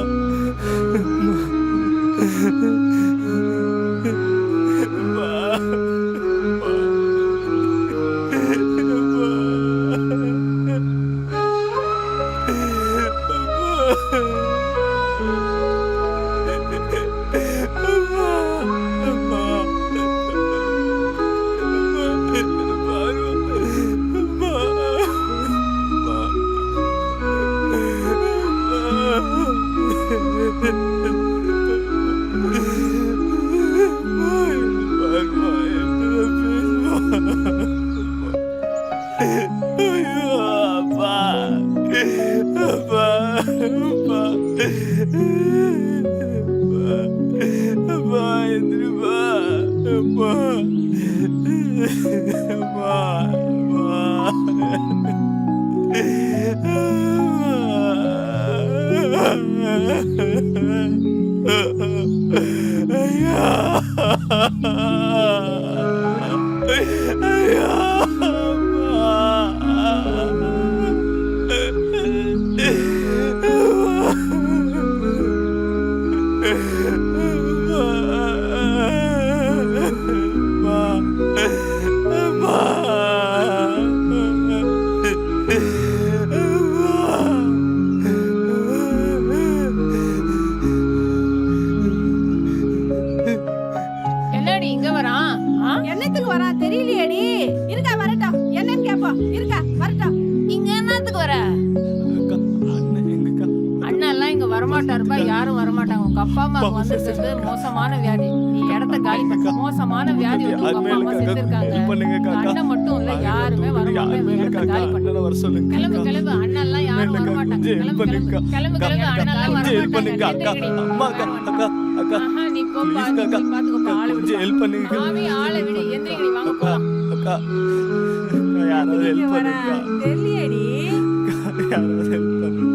என்னடி இங்க வரான்? என்னத்துக்கு வரா தெரியலையேடி. இருக்கா வரட்டும். என்னன்னு கேப்போம். இருக்கா வரட்டும். இங்க என்னத்துக்கு வர? அண்ணன் எல்லாம் இங்க வரமாட்டாருப்பா. யாரும் வரமாட்டாங்க. உங்க அப்பா அம்மாவுக்கு வந்துருக்கு மோசமான வியாதி. நீ இடத்த காலி பண்ண. மோசமான வியாதி வந்து உங்க அப்பா அம்மா செத்துருக்காங்க. அண்ணன் மட்டும் இல்ல யாருமே வரமாட்டாங்க. இடத்த காலி பண்ண. கிளம்பு கிளம்பு. அண்ணன் எல்லாம் யாரும் வரமாட்டாங்க. கிளம்பு கிளம்பு. கிளம்பு கிளம்பு. அண்ணன் எல்லாம் வரமாட்டாங்க. நீ போப்பா. நீ பாத்துக்கோப்பா. ஆளை விடு. ஆளை விடு. எந்திரிக்கடி வாங்க போலாம். ஹெல்ப் பண்ணுங்க தெரியடி யாராவது ஹெல்ப் பண்ணுங்க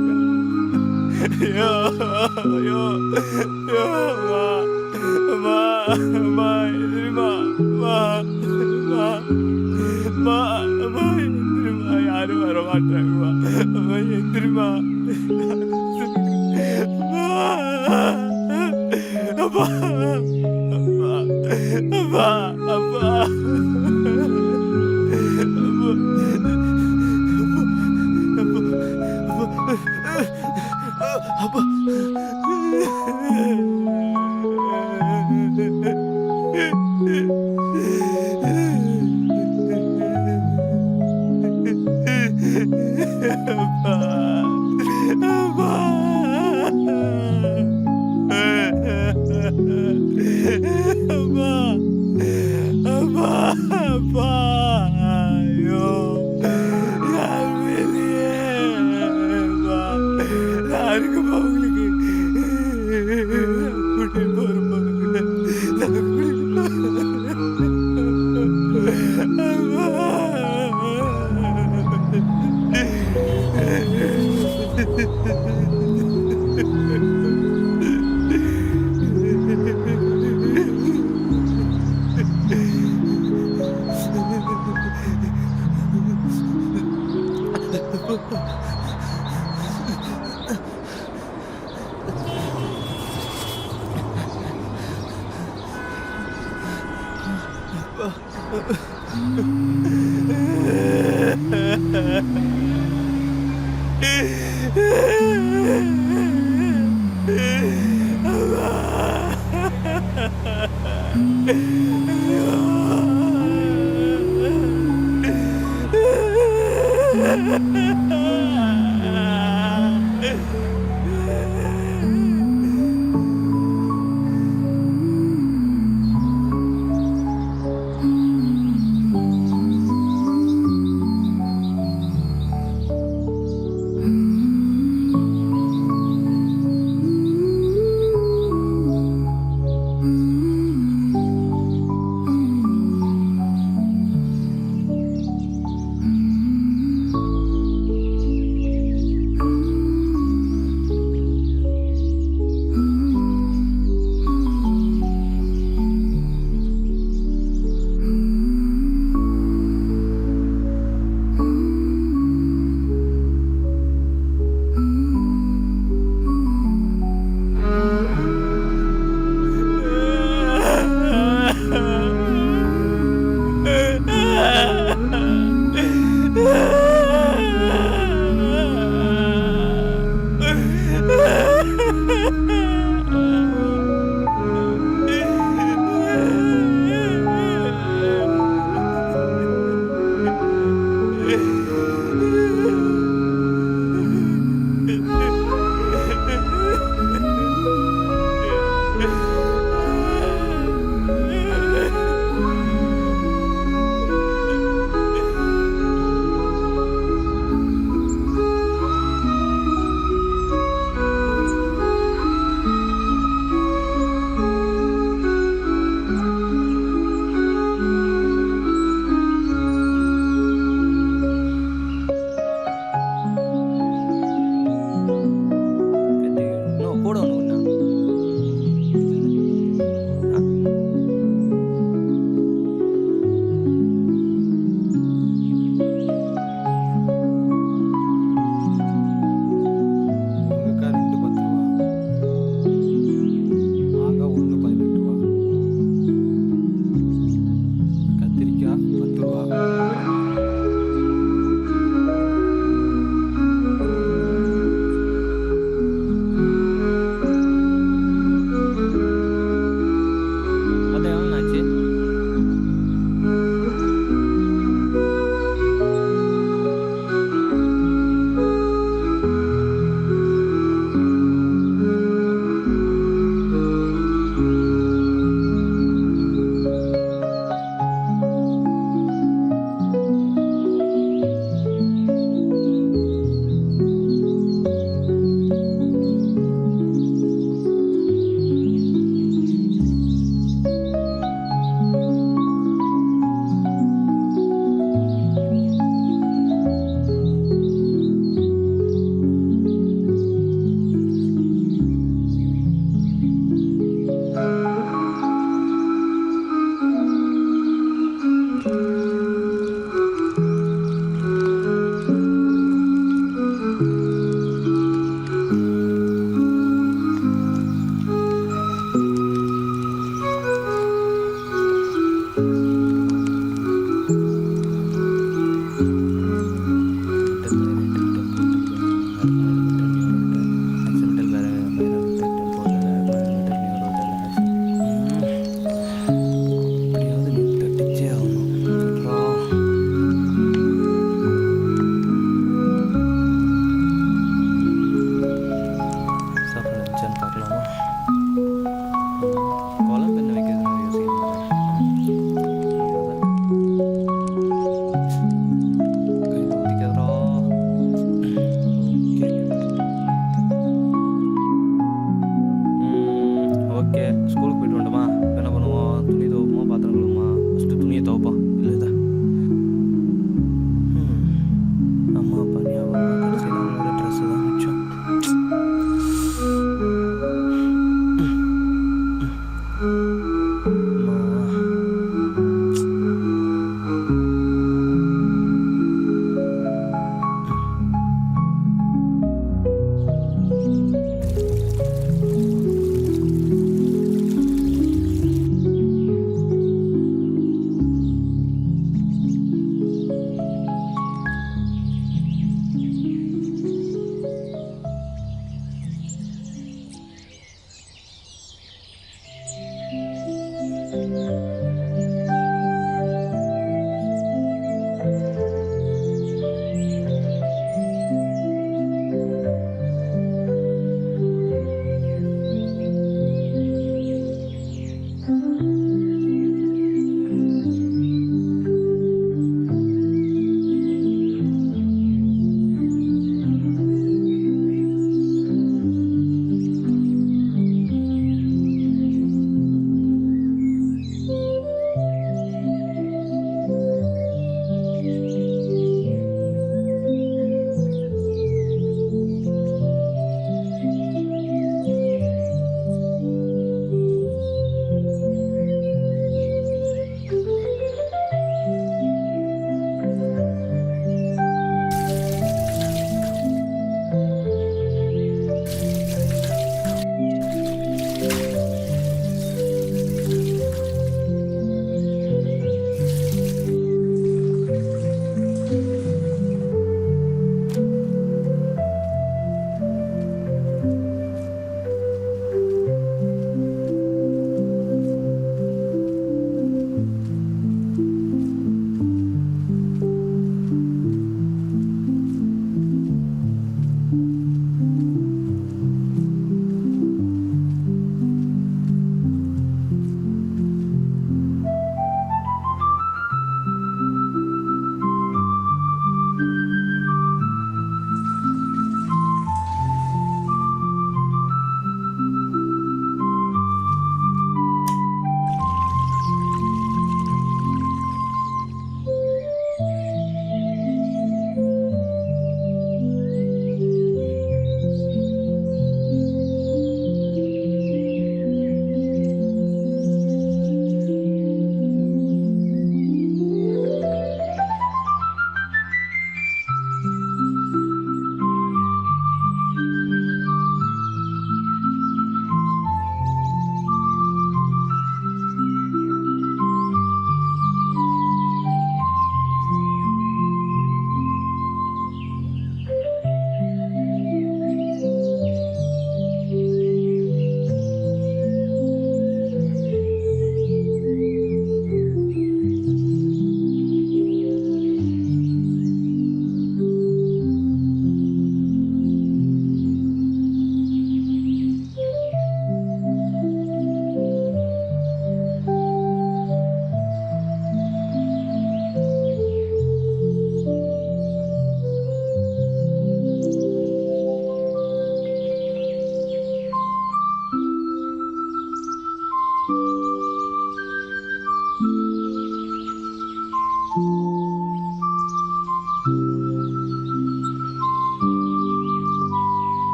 ஐயோ ஐயோ ஐயோ அம்மா அம்மா எதிரிமா அம்மா அம்மா அம்மா அம்மா எதிரிமா யாரும் வர மாட்டாங்கம்மா அம்மா எதிரிமா அப்பா அப்பா அப்பா அப்பா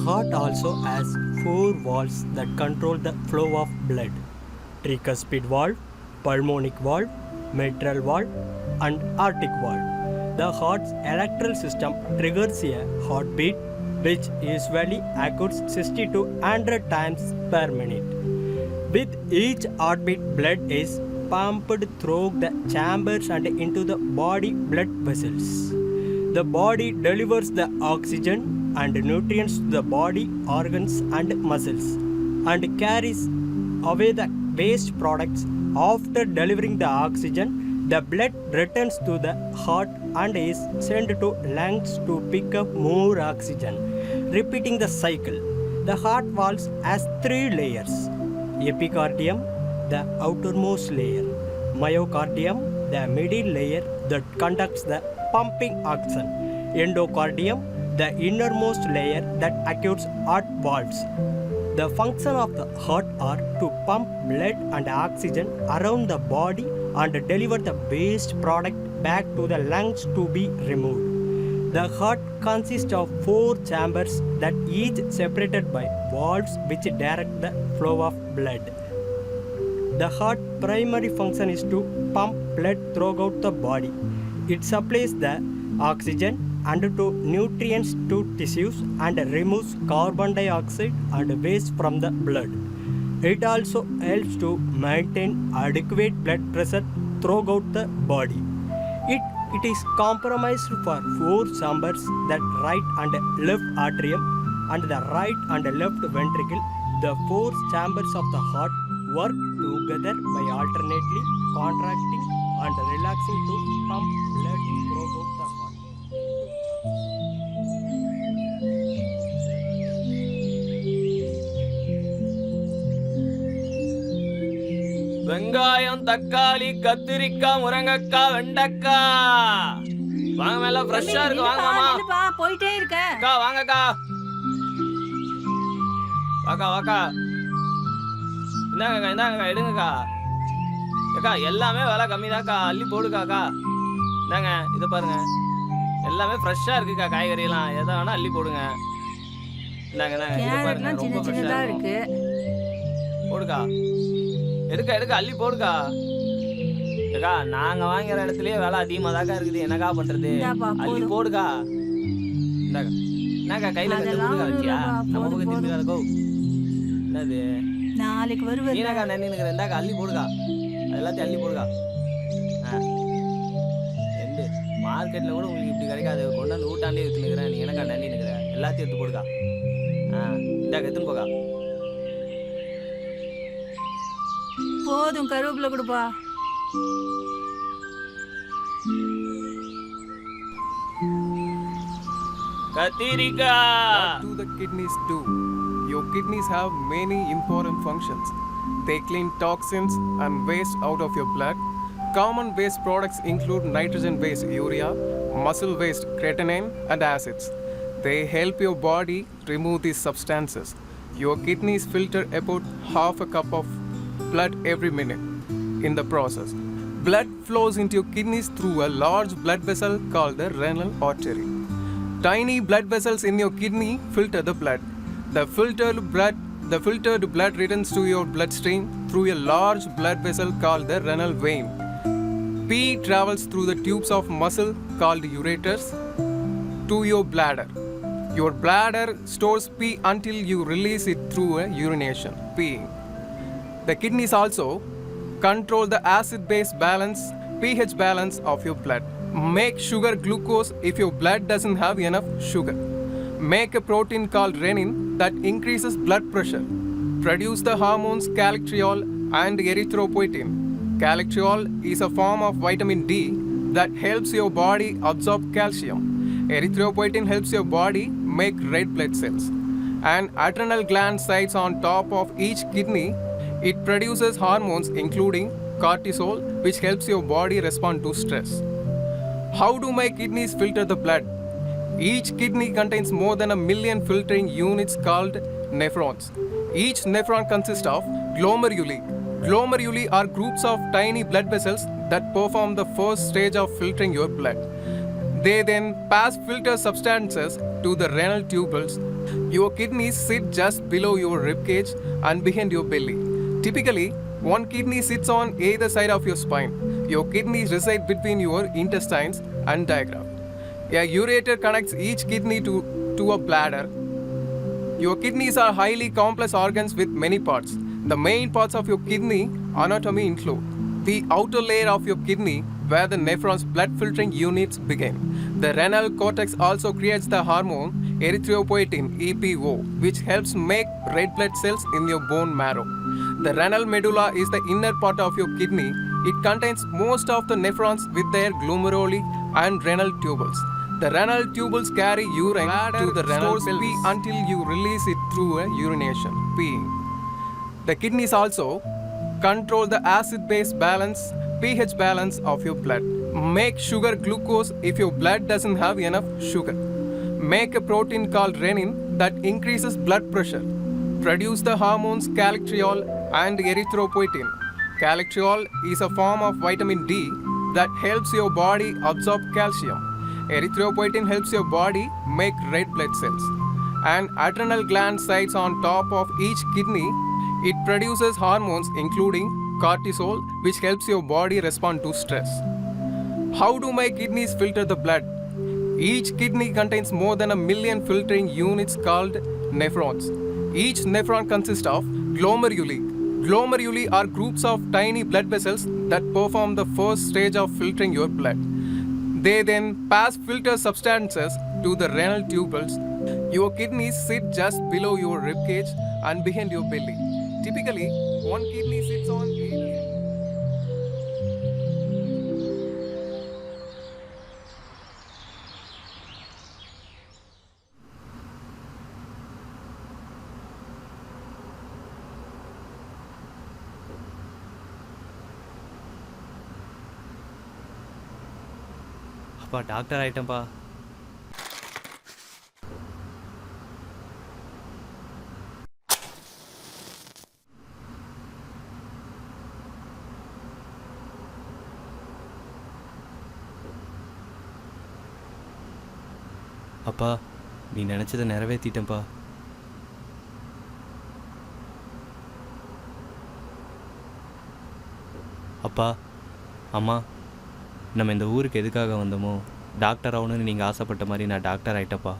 heart also has 4 valves that control the flow of blood: tricuspid valve, pulmonic valve, mitral valve, and aortic valve. The heart's electrical system triggers a heartbeat which usually occurs 60 to 100 times per minute. With each heartbeat, blood is pumped through the chambers and into the body blood vessels. The body delivers the oxygen and nutrients to the body organs and muscles and carries away the waste products. After delivering the oxygen, the blood returns to the heart and is sent to lungs to pick up more oxygen, repeating the cycle. The heart valve has 3 layers: epicardium, the outermost layer; myocardium, the middle layer that conducts the pumping action; endocardium, the innermost layer that acutes heart valves. The function of the heart are to pump blood and oxygen around the body and deliver the waste product back to the lungs to be removed. The heart consists of 4 chambers that each separated by valves which direct the flow of blood. The heart primary function is to pump blood throughout the body. It supplies the oxygen and to nutrients to tissues and removes carbon dioxide and waste from the blood. It also helps to maintain adequate blood pressure throughout the body. It is compromised for 4 chambers, that right and left atrium and the right and left ventricle. The 4 chambers of the heart work together by alternately contracting and relaxing to pump blood throughout the heart. வெங்காயம், தக்காளி, கத்திரிக்காய், முருங்கக்காய், வெண்டைக்காய் வாங்க, மேல ஃப்ரெஷ்ஷா இருக்கு. வாங்கம்மா, போயிட்டே இருக்க. அக்கா வாங்கக்கா, வாக்கா வாக்கா, இந்தாங்கக்கா இந்தாங்கக்கா, எடுங்கக்கா. அக்கா எல்லாமே விலை கம்மி தான்க்கா, அள்ளி போடுக்காக்கா. இந்தாங்க இதை பாருங்க, எல்லாமே ஃப்ரெஷ்ஷா இருக்குக்கா. காய்கறியெல்லாம் எதை வேணா அள்ளி போடுங்க. இந்தாங்க இந்தாங்க, இதை பாருங்க, ரொம்ப ஃப்ரெஷ்ஷா இருக்கு. போடுக்கா, எடுக்க எடுக்க அள்ளி போடுக்கா. ஏக்கா நாங்க வாங்குற இடத்துலயே விலை அதிகமா தாக்கா இருக்குது, என்னக்கா பண்றது? அள்ளி போடுக்கா. இந்தாக்கா, என்னக்கா கையில கட்டு போடுக்கா வச்சியா? நம்ம பக்கம் திரும்பிக்காதக்கோ. என்னது நாளைக்கு வருவேன். நீனக்கா நன்னி நிக்கிற, இந்தாக்கா அள்ளி போடுக்கா, எல்லாத்தையும் அள்ளி போடுக்கா. எண்டு மார்க்கெட்ல கூட உங்களுக்கு இப்படி கிடைக்காது, கொண்டாந்து ஊட்டாண்டே எடுத்து நிக்கிறேன். நீ எனக்கா நன்னி நிக்கிற, எல்லாத்தையும் எடுத்து போடுக்கா. இந்தாக்கா எடுத்துன்னு போக்கா. போதும், கருவேப்பிலை கொடுப்பா. கத்திரிக்காய். What do the kidneys do? Your kidneys have many important functions. They clean toxins and waste out of your blood. Common waste products include nitrogen waste, urea, muscle waste, creatinine, and acids. They help your body remove these substances. Your kidneys filter about half a cup of blood every minute. In the process, blood flows into your kidneys through a large blood vessel called the renal artery. Tiny blood vessels in your kidney filter the blood. The filtered blood returns to your bloodstream through a large blood vessel called the renal vein. Pee travels through the tubes of muscle called ureters to your bladder. Your bladder stores pee until you release it through a urination, peeing. The kidneys also control the acid-base balance, pH balance of your blood. Make sugar glucose if your blood doesn't have enough sugar. Make a protein called renin that increases blood pressure. Produce the hormones calytriol and erythropoietin. Calytriol is a form of vitamin D that helps your body absorb calcium. Erythropoietin helps your body make red blood cells. An adrenal gland sits on top of each kidney. It produces hormones including cortisol, which helps your body respond to stress. How do my kidneys filter the blood? Each kidney contains more than 1 million filtering units called nephrons. Each nephron consists of glomeruli. Glomeruli are groups of tiny blood vessels that perform the first stage of filtering your blood. They then pass filter substances to the renal tubules Your kidneys sit just below your ribcage and behind your belly. Typically, one kidney sits on either side of your spine. Your kidneys reside between your intestines and diaphragm. A ureter connects each kidney to a bladder. Your kidneys are highly complex organs with many parts. The main parts of your kidney anatomy include the outer layer of your kidney, where the nephron's blood filtering units begin. The renal cortex also creates the hormone erythropoietin (EPO), which helps make red blood cells in your bone marrow. The renal medulla is the inner part of your kidney. It contains most of the nephrons with their glomeruli and renal tubules. The renal tubules carry urine to the renal cells until you release it through a urination, peeing. The kidneys also control the acid-base balance, pH balance of your blood. Make sugar glucose if your blood doesn't have enough sugar. Make a protein called renin that increases blood pressure. Produce the hormones calytriol and erythropoietin. Calytriol is a form of vitamin D that helps your body absorb calcium. Erythropoietin helps your body make red blood cells. An adrenal gland sits on top of each kidney. It produces hormones including cortisol, which helps your body respond to stress. How do my kidneys filter the blood? Each kidney contains more than 1 million filtering units called nephrons. Each nephron consists of glomeruli. Glomeruli are groups of tiny blood vessels that perform the first stage of filtering your blood. They then pass filter substances to the renal tubules. Your kidneys sit just below your ribcage and behind your belly. Typically, one kidney sits on either. அப்பா doctor ஆயிட்டேன்ப்பா. அப்பா நீ நினச்சதை நிறைவேற்றிட்டேன்ப்பா. அப்பா அம்மா, நம்ம இந்த ஊருக்கு எதுக்காக வந்தோமோ டாக்டர் ஆகணும்னு நீங்கள் ஆசைப்பட்ட மாதிரி நான் டாக்டர் ஆகிட்டப்பா.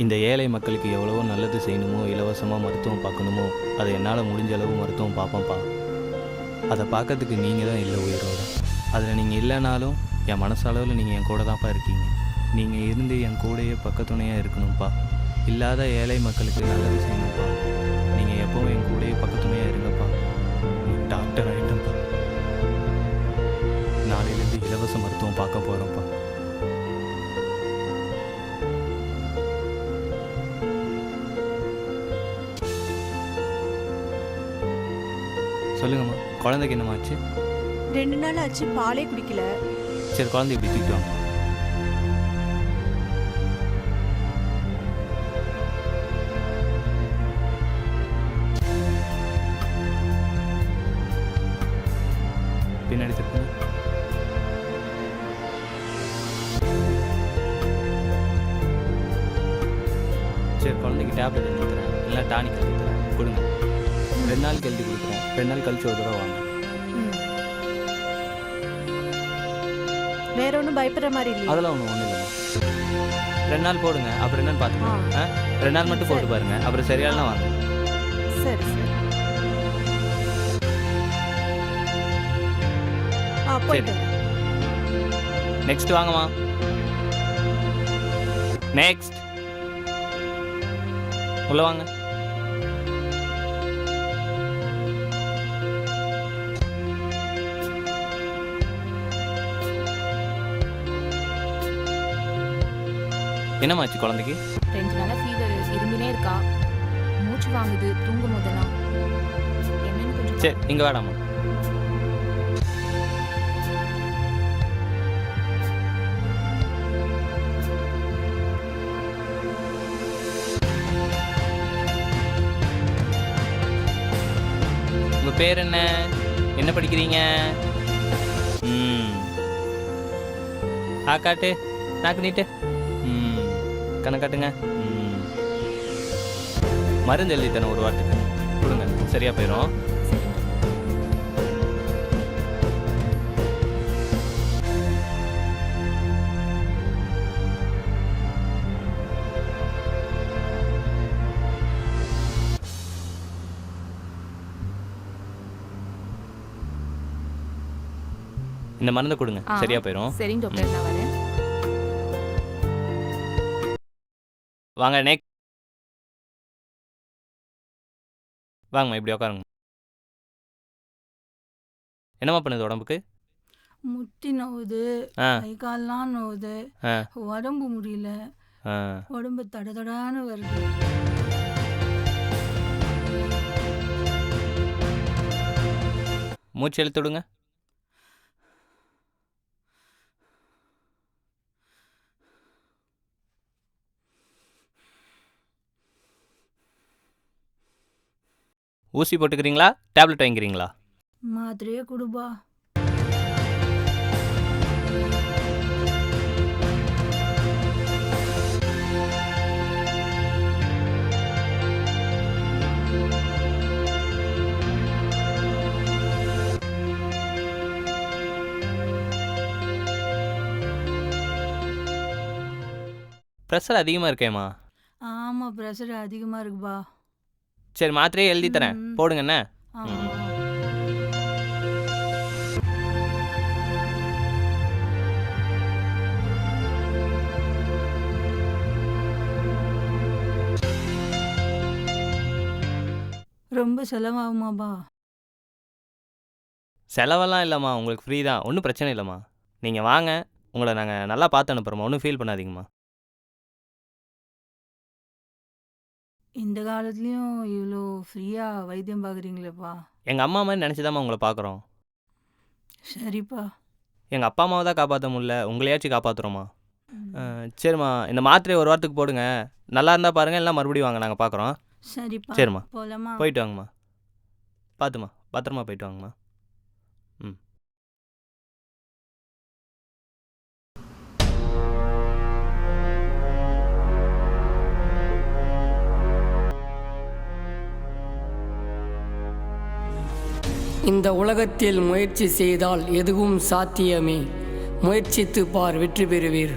இந்த ஏழை மக்களுக்கு எவ்வளவோ நல்லது செய்யணுமோ, இலவசமாக மருத்துவம் பார்க்கணுமோ, அதை என்னால் முடிஞ்ச அளவு மருத்துவம் பார்ப்பேன்ப்பா. அதை பார்க்கறதுக்கு நீங்கள் தான் இல்லை உயிரோட. அதில் நீங்கள் இல்லைனாலும் என் மனசளவில் நீங்கள் என் கூட தான்ப்பா இருக்கீங்க. நீங்கள் இருந்து என் கூடயே பக்கத்துணையாக இருக்கணும்ப்பா. இல்லாத ஏழை மக்களுக்கு நல்லது செய்யணும்ப்பா. நீங்கள் எப்போவும் என் கூடயே பக்கத்துணையாக இருங்கப்பா. டாக்டர் ஆகிட்டேன்ப்பா. நாளையிலேருந்து இலவச மருத்துவம் பார்க்க போகிறோம்ப்பா. சொல்லுங்கம்மா, குழந்தைக்கு என்னமாச்சு? 2 நாள் ஆச்சு, பாலே குடிக்கல. சரி, குழந்தை இப்படி தூக்கிட்டு வாங்க. பின்னாடி திருப்பி. சரி, குழந்தைக்கு டேப்லெட் எழுதி தரேன், இல்லை டானிக் எழுதி தரேன், கொடுங்க. 2 நாளுக்கு எழுதி கொடுக்குறேன். 2 நாள் கழிச்சு ஒரு தடவை வாங்க. வேற ஒன்றும் பயப்படுற மாதிரி இல்லை. அதெல்லாம் ஒன்றும் இல்லைம்மா. 2 நாள் போடுங்க, அப்புறம் என்னன்னு பார்த்துக்கோங்க. 2 நாள் மட்டும் போட்டு பாருங்க, அப்புறம் சரியாலாம் வாங்க. சரி சரி. சரி, நெக்ஸ்ட் வாங்கம்மா. நெக்ஸ்ட் உள்ள வாங்க. என்னமாச்சு குழந்தைக்கு? 2 நாளா ஃபீவர், இருமினே இருக்கா, மூச்சு வாங்குது, தூங்கும் போதெல்லாம். என்னன்னு கொஞ்சம் சரி, இங்கே வேடாமா. உங்கள் பேர் என்ன? என்ன படிக்கிறீங்க? காட்டு, நாக்கு நீட்டு. கண்ணை காட்டுங்க. மருந்து எழுதி தரேன் ஒரு வாரத்துக்கு கொடுங்க, சரியாக போயிடும். இந்த மருந்து கொடுங்க, சரியா போயிடும். சரிங்க டாக்டர், நான் வரேன். வாங்க நெக் வாங்கம்மா, இப்படி உட்காருங்க. என்னம்மா பண்ணுது உடம்புக்கு? முட்டி நோவுது, ஆ கை கால்லாம் நோவுது, ஆ உடம்பு முடியல, ஆ உடம்பு தடதடான்னு வருது. மூச்சு இழுத்து விடுங்க. ஊசி போட்டுக்கிறீங்களா, டேப்லெட் வாங்கிக்கிறீங்களா? மாத்திரையே கொடுப்பா. ப்ரெஷர் அதிகமாக இருக்கேம்மா. ஆமாம், ப்ரெஷர் அதிகமாக இருக்குப்பா. சரி, மாத்திரையே எழுதி தரேன், போடுங்கண்ணே. ரொம்ப செலவாகுமாப்பா? செலவெல்லாம் இல்லைம்மா, உங்களுக்கு ஃப்ரீ தான், ஒன்றும் பிரச்சனை இல்லைம்மா. நீங்கள் வாங்க, உங்களை நாங்கள் நல்லா பார்த்து அனுப்புகிறோம்மா, ஒன்றும் ஃபீல் பண்ணாதீங்கம்மா. இந்த காலத்துலேயும் இவ்வளோ ஃப்ரீயாக வைத்தியம் பார்க்குறீங்களேப்பா. எங்கள் அம்மா மாதிரி நினச்சிதாம்மா உங்களை பார்க்குறோம். சரிப்பா. எங்கள் அப்பா அம்மாவை தான் காப்பாற்ற முடியல, உங்களையாச்சும் காப்பாற்றுறோம்மா. சரிம்மா, இந்த மாத்திரையை ஒரு வாரத்துக்கு போடுங்க, நல்லா இருந்தால் பாருங்கள், இல்லை மறுபடியும் வாங்க, நாங்கள் பார்க்குறோம். சரிப்பா. சரிம்மா, போகலாமா? போயிட்டு வாங்கம்மா. பார்த்தும்மா, பத்திரமா போயிட்டு வாங்கம்மா. ம். இந்த உலகத்தில் முயற்சி செய்தால் எதுவும் சாத்தியமே. முயற்சித்து பார், வெற்றி பெறுவீர்.